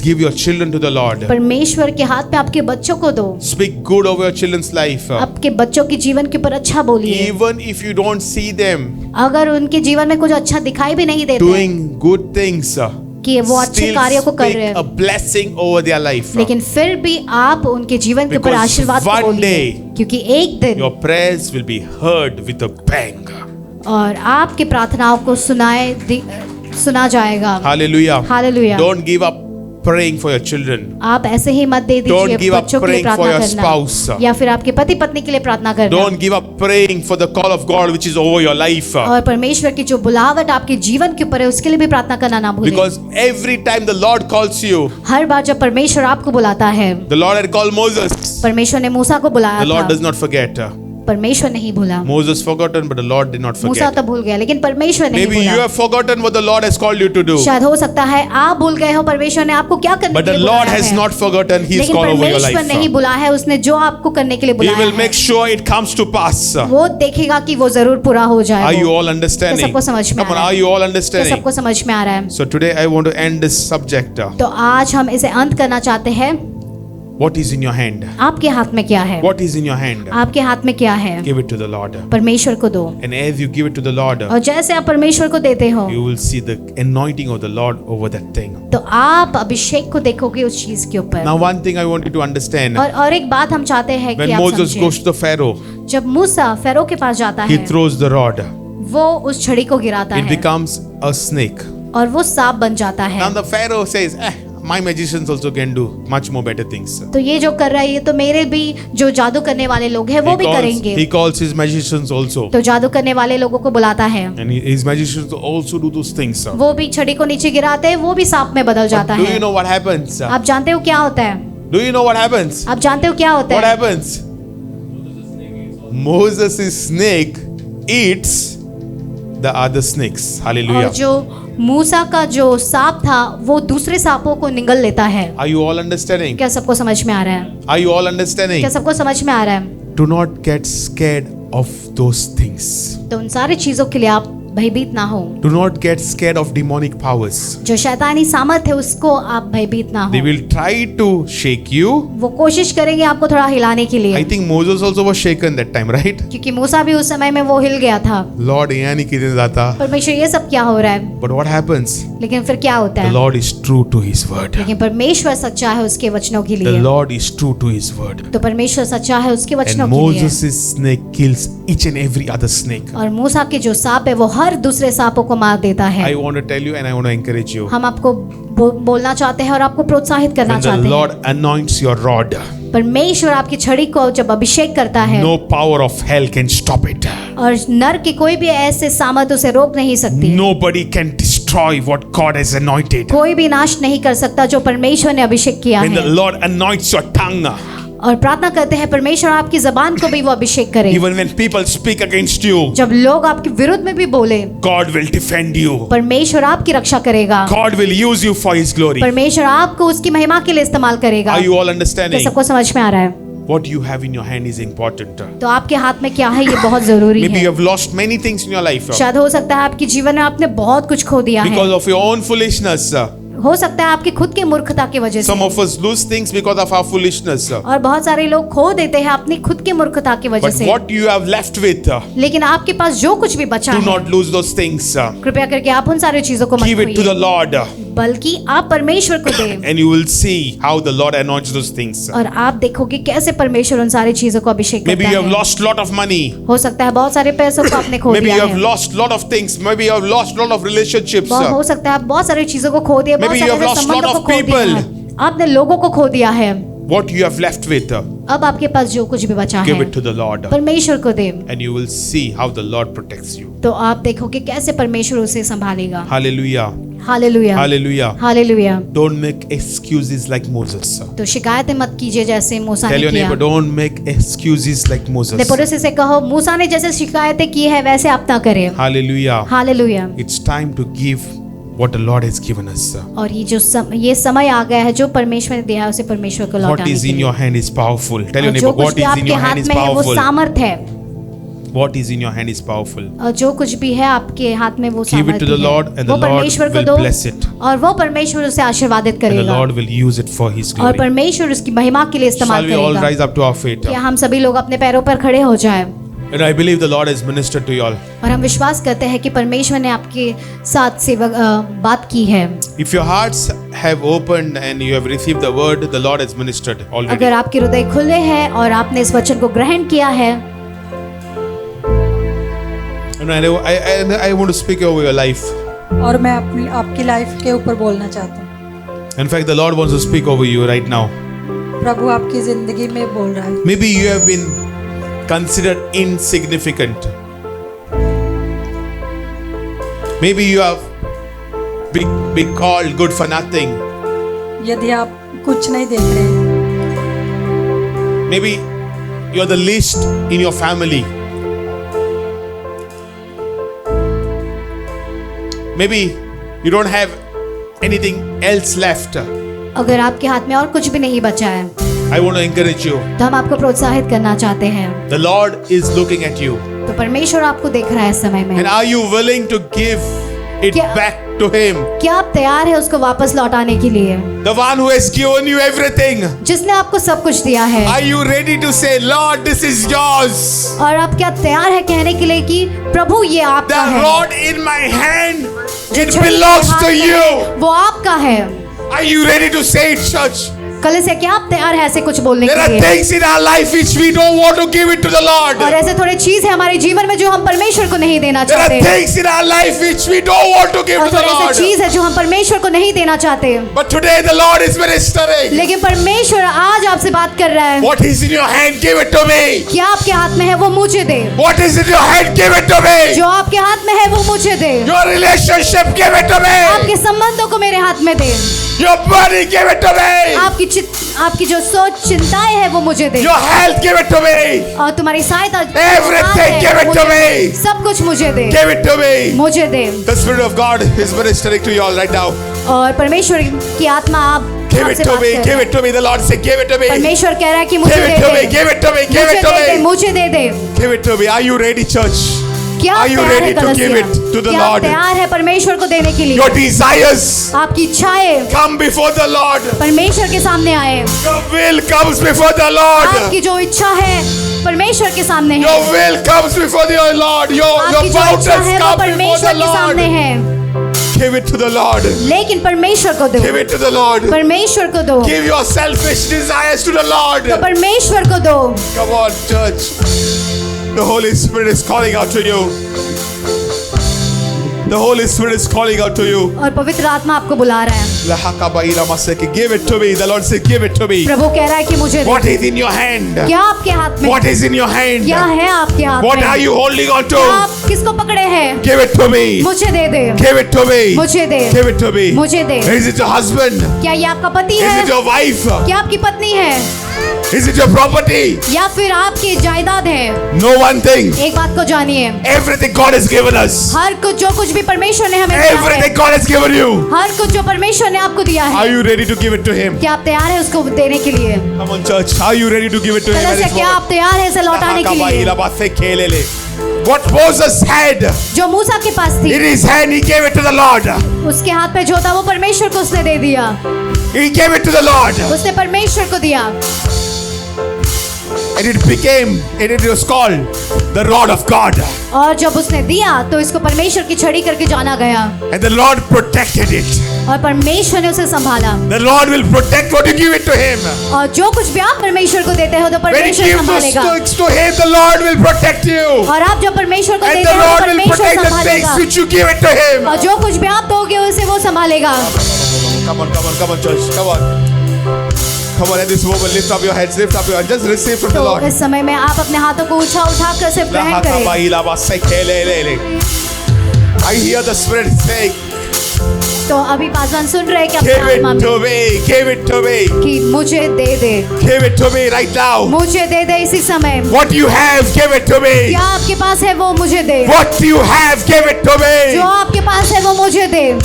Give your children to the Lord. परमेश्वर के हाथ में आपके बच्चों को दो, Speak good over your children's life. आपके बच्चों के जीवन के ऊपर अच्छा बोलिए। Even if you don't see them अगर उनके जीवन में कुछ अच्छा दिखाई भी नहीं देते doing good things, कि वो अच्छे still कार्यों को कर speak रहे a हैं, blessing over their life. लेकिन फिर भी आप उनके जीवन के ऊपर Because आशीर्वाद को one बोलिए, day क्योंकि एक दिन Your prayers will be heard with a bang. और आपकी प्रार्थनाओं को सुना जाएगा। Hallelujah. Hallelujah. Don't give up praying for your children. आप ऐसे ही मत दे Don't दीजिए give up बच्चों के लिए praying for प्रार्थना your करना, spouse. या फिर आपके पति पत्नी के लिए प्रार्थना करना, Don't give up praying for the call of God which is over your life. और परमेश्वर की जो बुलावट आपके जीवन के ऊपर है उसके लिए भी प्रार्थना करना ना भूलें। Because every time the Lord calls you, हर बार जब परमेश्वर आपको बुलाता है, the Lord had called Moses. परमेश्वर ने मूसा को बुलाया The Lord था, does not forget. परमेश्वर नहीं भूला। Moses forgotten, but the Lord did not Musa forget. तो भूल गया, लेकिन परमेश्वर नहीं Maybe you भूला। have forgotten what the Lord has called you to do. शायद हो सकता है आप भूल गए हो परमेश्वर ने आपको क्या करने But के the लिए Lord बुलाया has है। not forgotten His लेकिन call over your परमेश्वर नहीं life. बुलाया है, उसने जो आपको करने के लिए He बुलाया will है make sure it comes to pass. वो देखेगा कि वो जरूर पूरा हो Are जाए। you all understanding? सबको समझ में Come आ on, रहा are है? you all क्या understanding? सबको समझ में आ रहा है? So today I want to end this subject. तो आज हम इसे अंत करना चाहते हैं। What is in your hand? आपके हाथ में क्या है? What is in your hand? आपके हाथ में क्या है? Give it to the Lord. परमेश्वर को दो, And as you give it to the Lord, और जैसे आप परमेश्वर को देते हो you will see the anointing of the Lord over that thing. तो आप अभिषेक को देखोगे उस चीज के ऊपर। Now one thing I want you to understand. और एक बात हम चाहते हैं कि When आप Moses समझें। goes to the Pharaoh, जब मूसा फेरो के पास जाता he है, throws the rod. वो उस छड़ी को गिराता It है becomes a snake. और वो सांप बन जाता है। Now the Pharaoh says, my magicians also can do much more better things. तो ये जो कर रहा है, ये तो मेरे भी जो जादू करने वाले लोग हैं वो भी करेंगे। He calls his magicians also. तो जादू करने वाले लोगों को बुलाता है, And his magicians also do those things. वो भी छड़ी को नीचे गिराते हैं, वो भी सांप में बदल जाता Do you है। know what happens? आप जानते हो क्या होता है? Do you know what happens? आप जानते हो क्या होता What है? happens? Moses' snake eats the other snakes. और Hallelujah. जो मूसा का जो सांप था वो दूसरे सांपों को निगल लेता है। Are you all understanding? क्या सबको समझ में आ रहा है? Are you all understanding? क्या सबको समझ में आ रहा है? Do not get scared of those things. तो उन सारी चीजों के लिए आप भयभीत ना हो। Do not get scared of demonic powers. जो शैतानी सामर्थ है उसको आप भयभीत ना They हो। will try to shake you. वो कोशिश करेंगे आपको थोड़ा हिलाने के I लिए, think Moses also was shaken that time, right? क्योंकि मूसा भी उस समय में वो हिल गया था। Lord, यहाँ नहीं किधर जाता. परमेश्वर ये सब क्या हो रहा है? But what happens? लेकिन फिर क्या होता The है? Lord is true to His word. लेकिन परमेश्वर सच्चा है उसके वचनों के The लिए। Lord is true to His word. तो परमेश्वर सच्चा है उसके वचनों And के लिए। Moses' snake kills each and every other snake. और मूसा के जो सांप है वो हर दूसरे सांपों को मार देता है। I want to tell you and I want to encourage you. हम आपको बोलना चाहते हैं और आपको प्रोत्साहित करना When the चाहते हैं। Lord anoints your rod, परमेश्वर आपकी छड़ी को जब अभिषेक करता है, no power of hell can stop it. और नर की कोई भी ऐसे सामर्थ उसे रोक नहीं सकती। Nobody can destroy what God has anointed. कोई भी नाश नहीं कर सकता जो परमेश्वर ने अभिषेक किया When the है। Lord anoints your tongue, और प्रार्थना करते हैं परमेश्वर आपकी जबान को भी वो अभिषेक करे। even when people speak against you, जब लोग आपके विरुद्ध में भी बोले, God will defend you. परमेश्वर आपकी रक्षा करेगा। God will use you for His glory. परमेश्वर आपको उसकी महिमा के लिए इस्तेमाल करेगा। Are you all क्या understanding? सबको समझ में आ रहा है? What you have in your hand is important. तो आपके हाथ में क्या है ये बहुत जरूरी Maybe है। you have lost many things in your life शायद हो सकता है आपके जीवन में आपने बहुत कुछ खो दिया है। because of your own foolishness. हो सकता है आपकी खुद की मूर्खता की वजह Some से। of us lose things because of our foolishness. और बहुत सारे लोग खो देते हैं अपनी खुद की मूर्खता की वजह But से। what you have left with, लेकिन आपके पास जो कुछ भी बचा do है, not lose those things. कृपया करके आप उन सारी चीजों को मत Give it to the खोइए, Lord बल्कि आप परमेश्वर को दें। and you will see how the Lord anoints those things. और आप देखोगे कैसे परमेश्वर उन सारी चीजों को अभिषेक Maybe करता you have है। lost lot of money. हो सकता है बहुत सारे पैसों को आपने खो Maybe दिया you have है। lost lot of things. Maybe you have lost lot of relationships. हो सकता है आप बहुत सारी चीजों को खो दिया, बहुत Maybe you सारे have lost संबंधों lot को of खो दिया people. है। आपने लोगों को खो दिया है। What you have left with, अब आपके पास जो कुछ भी बचा give है it to the Lord. परमेश्वर को दें, And you will see how the Lord protects you. तो आप देखोगे कैसे परमेश्वर उसे संभालेगा। Hallelujah. Hallelujah, Hallelujah. Hallelujah. Don't make excuses like Moses. तो शिकायतें मत कीजिए जैसे मूसा Tell ने your किया। neighbor, don't make excuses like Moses. अपने पड़ोसी से कहो मूसा ने जैसे शिकायतें की है वैसे आप ना करें। Hallelujah. Hallelujah. It's time to give what the Lord has given us. और ये समय आ गया है जो परमेश्वर ने दिया है उसे परमेश्वर को What लौटाने is के in लिए। your hand is powerful. Tell your और जो neighbor, कुछ what भी is in आपके your hand हाथ is में है वो powerful. सामर्थ है। What is in your hand is powerful. और जो कुछ भी है आपके हाथ में वो Give it सामर्थ to the Lord and वो the Lord परमेश्वर को will दो bless it. और वो परमेश्वर उसे आशीर्वादित And the करेगा Lord will use it for His और glory. परमेश्वर उसकी महिमा के लिए Shall इस्तेमाल we all करेगा। rise up to our feet? क्या हम सभी लोग अपने पैरों पर खड़े हो जाएं? And I believe the Lord has ministered to you all. और हम विश्वास करते हैं कि परमेश्वर ने आपके साथ बात की है। If your hearts have opened and you have received the word, the Lord has ministered already. अगर आपके हृदय खुले हैं और आपने इस वचन को ग्रहण किया है And I want to speak over your life. और मैं आपकी लाइफ के ऊपर बोलना चाहता हूँ। In fact, the Lord wants to speak over you right now. प्रभु आपकी जिंदगी में बोल रहा है। Maybe you have been considered insignificant. Maybe you have been called good for nothing. यदि आप कुछ नहीं देख रहे हैं, Maybe you are the least in your family. Maybe you don't have anything else left. अगर आपके हाथ में और कुछ भी नहीं बचा है I want to encourage you. तो हम आपको प्रोत्साहित करना चाहते हैं। The Lord is looking at you. तो परमेश्वर आपको देख रहा है इस समय में। And are you willing to give it क्या- back to Him? क्या आप तैयार है उसको वापस लौटाने के लिए? The one who has given you everything. जिसने आपको सब कुछ दिया है। Are you ready to say, Lord, this is yours? और आप क्या तैयार है कहने के लिए कि प्रभु ये आपका The है? rod in my hand, it छड़ी belongs हाथ to में you. है, वो आपका है। Are you ready to say it, church? कलिसिया क्या आप तैयार है ऐसे कुछ बोलने There के are लिए? things in our life which we don't want to give it to the Lord. और ऐसे थोड़े चीज है हमारे जीवन में जो हम परमेश्वर को नहीं देना There are चाहते। things in our life which we don't want to give और to the थोड़े ऐसे Lord. चीज है जो हम परमेश्वर को नहीं देना चाहते। But today the Lord is ministering. लेकिन परमेश्वर आज आपसे बात कर रहा है। What is in your hand, give it to me. क्या आपके हाथ में है वो मुझे दे। What is in your hand, give it to me. जो आपके हाथ में है वो मुझे दे। Your relationship, give it to me. आपके संबंधों को मेरे हाथ में दे। Your body, give it to me. आपकी जो सोच चिंताएं है वो मुझे दे। Your health, give it to me. और तुम्हारी सहायता Everything, है, give it मुझे to me. दे। सब कुछ मुझे दे। Give it to me. मुझे दे। The Spirit of God is ministering to you all right now. और परमेश्वर की आत्मा Give it आपसे to बात me. कर Give रहा है। it to me. The Lord said, give it to me. परमेश्वर कह रहा है कि मुझे Give they it to me. They. Give it to me. Give मुझे it to they they, me. मुझे दे दे। Give it to me. Are you ready, church? क्या Are आप you तैयार है ready to कलिसिया? give it to the क्या आप Lord? तैयार है परमेश्वर को देने के लिए? Your desires आपकी इच्छाएं come before the Lord. परमेश्वर के सामने आए। Your will comes before the Lord. आपकी जो इच्छा है परमेश्वर के सामने है। Your will comes before the Lord. Your आपकी जो इच्छा mountains है वो come before परमेश्वर the के सामने Lord. है। Give it to the Lord. लेकिन परमेश्वर को दो। Give it to the Lord. परमेश्वर को दो। Give your selfish desires to the Lord. तो परमेश्वर को दो। Come on, church. The Holy Spirit is calling out to you. The Holy Spirit is calling out to you. और पवित्र आत्मा आपको बुला रहा है। Give it to me. The Lord said, give it to me. प्रभु कह रहा है कि मुझे दे। What is in your hand? क्या आपके हाथ में? What is in your hand? क्या है आपके हाथ What में? are you holding on क्या to? आप किसको पकड़े हैं? Give it to me. मुझे दे दे। Give it to me. मुझे दे। Give it to me. मुझे दे। Is it your husband? क्या ये आपका पति Is है? it your wife? क्या आपकी पत्नी है? Is it your property? या फिर आपकी जायदाद है? No one thing. एक बात को जानिए, Everything God has given us. हर कुछ जो कुछ भी परमेश्वर ने हमें दिया है, Everything God has given you. हर कुछ जो परमेश्वर ने आपको दिया Are है, you ready to give it to Him? क्या आप तैयार हैं उसको देने के लिए? Come on, church. Are you ready to give it to Him? कलिसिया, क्या आप तैयार हैं इसे लौटाने के लिए? What Moses had जो मूसा के पास थी, in his hand, he gave it to the Lord. उसके हाथ में जो था वो परमेश्वर को उसने दे दिया। He gave it to the Lord. उसने परमेश्वर को दिया And it was called the rod of God. और जब उसने दिया तो इसको परमेश्वर की छड़ी करके जाना गया And the Lord protected it. और परमेश्वर ने उसे संभाला। The Lord will protect what you give it to Him. और जो कुछ भी आप परमेश्वर को देते हो तो When you परमेश्वर give संभालेगा। those things to Him, the Lord will protect you. और आप जो परमेश्वर को And देते the हो तो Lord will परमेश्वर protect the संभालेगा। things which you give it to Him. और जो कुछ भी आप दोगे उसे वो संभालेगा। Come on, church. Come on. Come on, at this moment, lift up your heads, lift up your hands. Just receive from the तो Lord. इस समय में आप अपने हाथों को उठा कर सिर्फ ग्रहण करें। I hear the Spirit saying, तो अभी पासवान सुन रहे हैं कि अपने give आत्मा it to में me, give it to me, कि मुझे दे दे, give it to me right now. मुझे दे दे इसी समय। What you have, give it to me. क्या आपके पास है वो मुझे दे। What you have, give it to जो me. आपके पास है वो मुझे दे।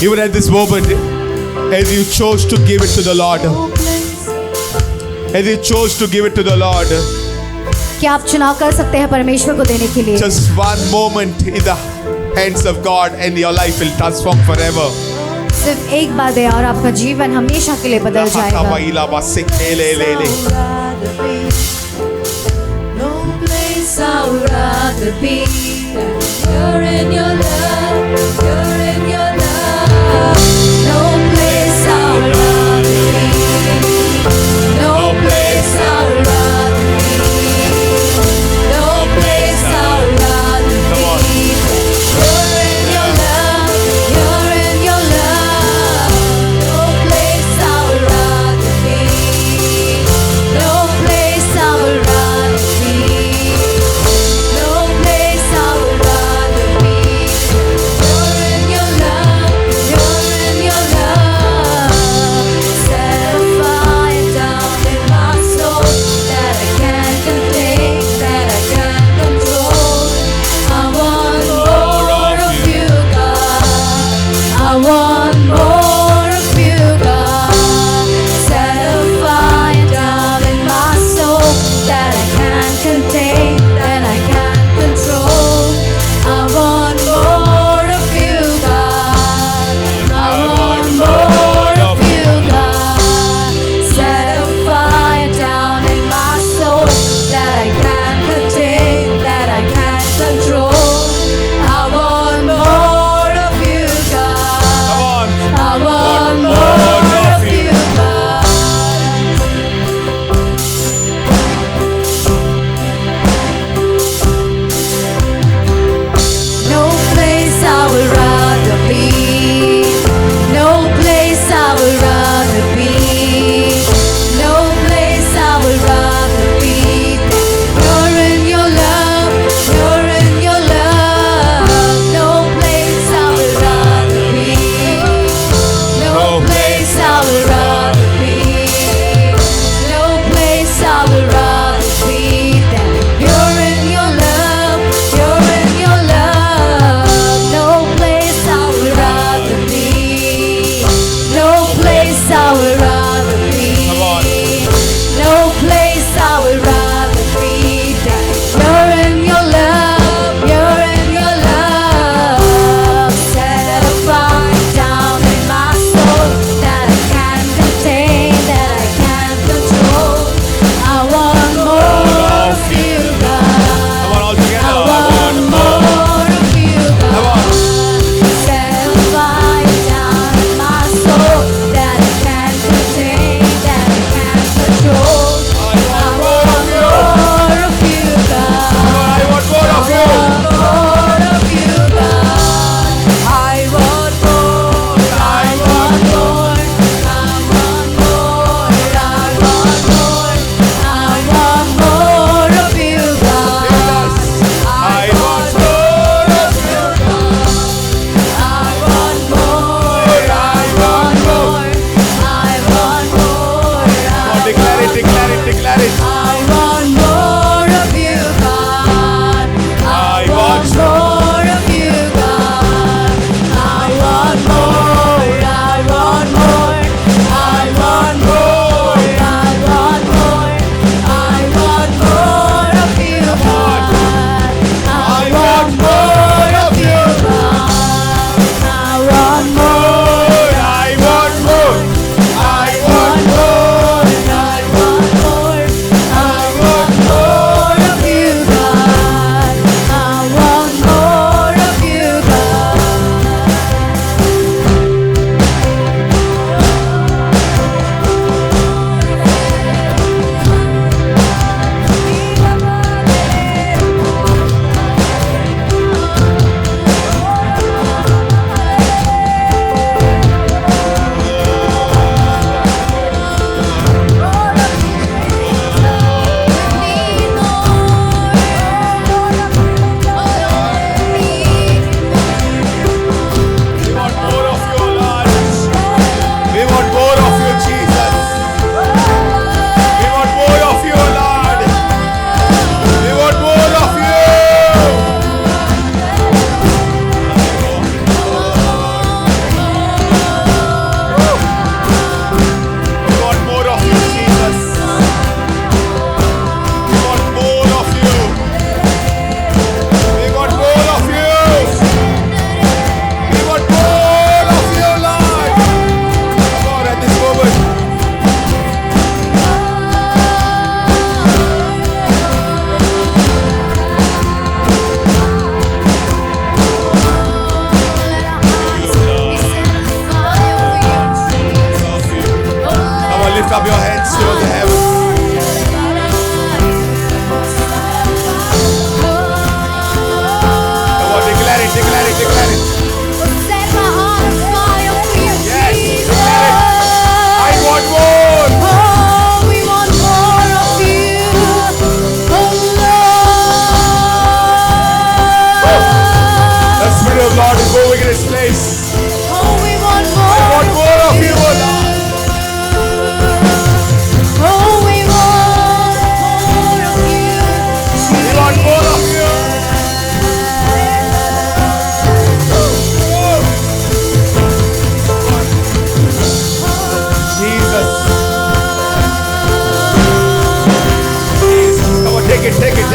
Even at this moment, as you chose to give it to the Lord, as you chose to give it to the Lord, क्या आप चुनाव कर सकते हैं परमेश्वर को देने के लिए? just one moment in the hands of God and your life will transform forever. सिर्फ एक बार दे और आपका जीवन हमेशा के लिए बदल जाएगा। No place I'd rather be. You're in your love. You're in your love. No place I'd rather be. No place I'd rather be. No place I'd rather be. You're in your love. You're in your love. No place I'd rather be. No place I'd rather be. No place I'd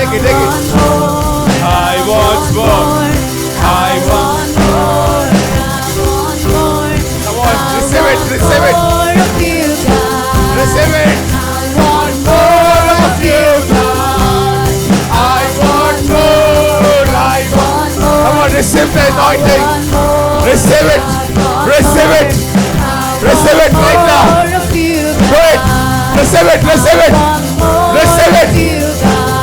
take it. I want more. I want more. Come on, receive it. More of you, God. Receive it. I want more of you, God. I want more. Come on, receive the anointing. Receive it. Receive it. Receive it right now. Do it. Receive it. Receive it. Receive it.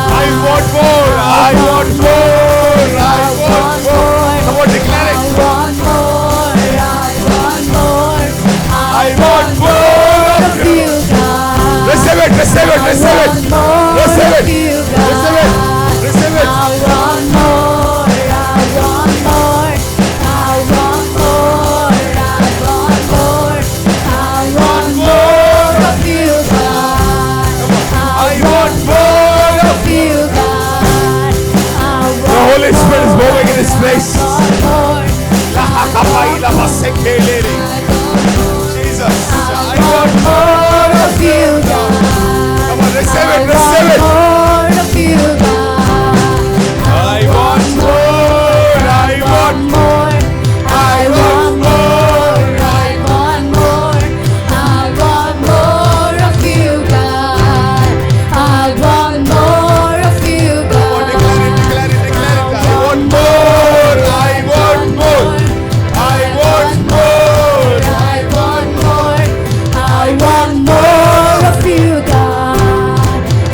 I want more. I want more. I want more. Come on, declare it. I want more of you. Receive it. Receive it. Receive it. Receive it. Receive it. Receive it. I want more. I want more. I want more. I want more. I want more of you, God. I want more of you, God. The Holy Spirit is moving in this place. Jesus. I want more of you, God. Come on, receive it. Receive it. More of you, God. I want more. I want more. I want more. I want more. I want more of you, God. I want more of you, God. Declare it. I want more. I want more. I want more. I want more. I want more of you, God.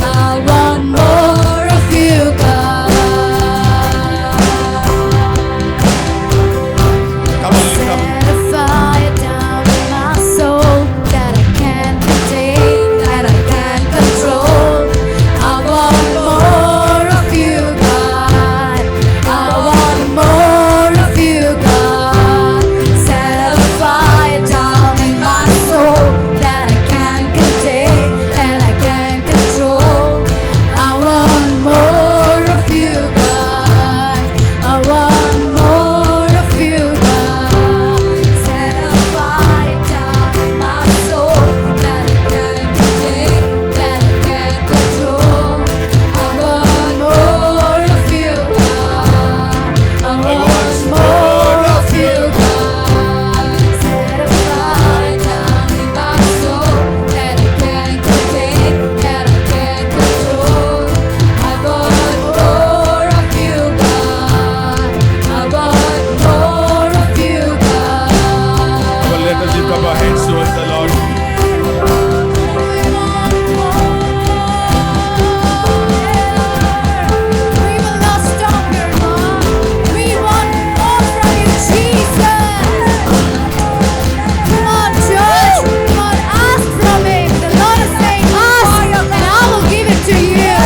I want more of you, God. Come on, lift up. Set a fire down in my soul that I can't contain, that I can't control. I want more of you, God. I want more of you, God. Set a fire down in my soul that I can't contain, that I can't control. I want more of you, God. I want more of you, God. Set a fire down in my soul that I can't contain, that I can't control. I want more of you, God. I want more of you, God. Set a fire down in my soul that I can't contain, that I can't control. I want more of you, God. I want more of you, God. Come on, let us lift up our hands towards the Lord. We will not stop here, Lord. We want more from you, Jesus. Come on, church. Come on, ask from Him. The Lord is saying, ask, and I will give it to you.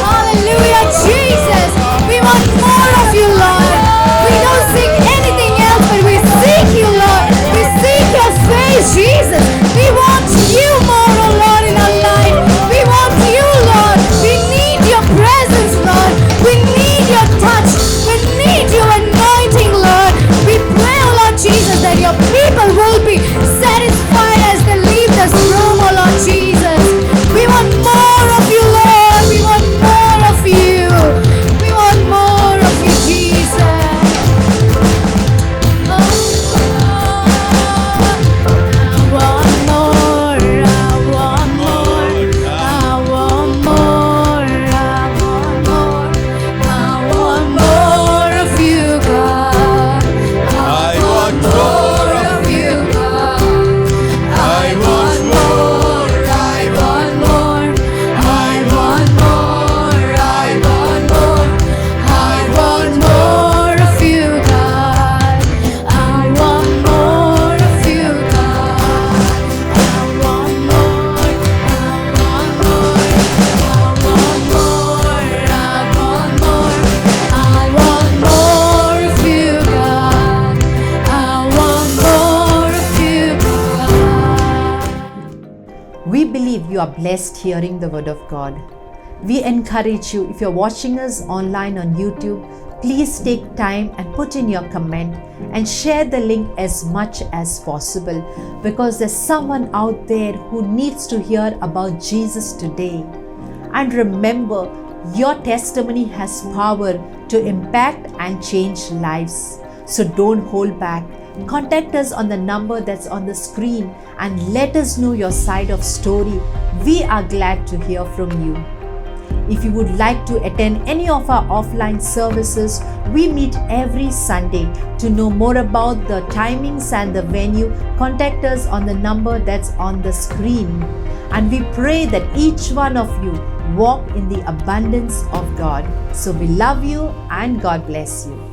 Hallelujah, Jesus. We want more of you, Lord. We don't seek anything else, but we seek you, Lord. We seek your face, Jesus. We want you more, oh Lord, in our life. We want you, Lord. We need your presence, Lord. We need your touch. We need your anointing, Lord. We pray, oh Lord Jesus, that your people will be satisfied as they leave this room, oh Lord Jesus. We want more of you, Lord. We want more of you. We want more of you, Jesus. I want more. I want more. I want more. I want more. I want more of you, God. I want more of you, God. I want more. I want more. I want more. I want more. I want more of you, God. I want more of you, God. I want more. I want more. I want more. I want more. I want more of you, God. I want more of you, God. We believe you are blessed hearing the word of God. We encourage you, if you're watching us online on YouTube, please take time and put in your comment and share the link as much as possible, because there's someone out there who needs to hear about Jesus today. And remember, Your testimony has power to impact and change lives. So don't hold back. Contact us on the number that's on the screen and let us know your side of story. We are glad to hear from you. If you would like to attend any of our offline services, we meet every Sunday. To know more about the timings and the venue, contact us on the number that's on the screen. And we pray that each one of you walk in the abundance of God. So we love you and God bless you.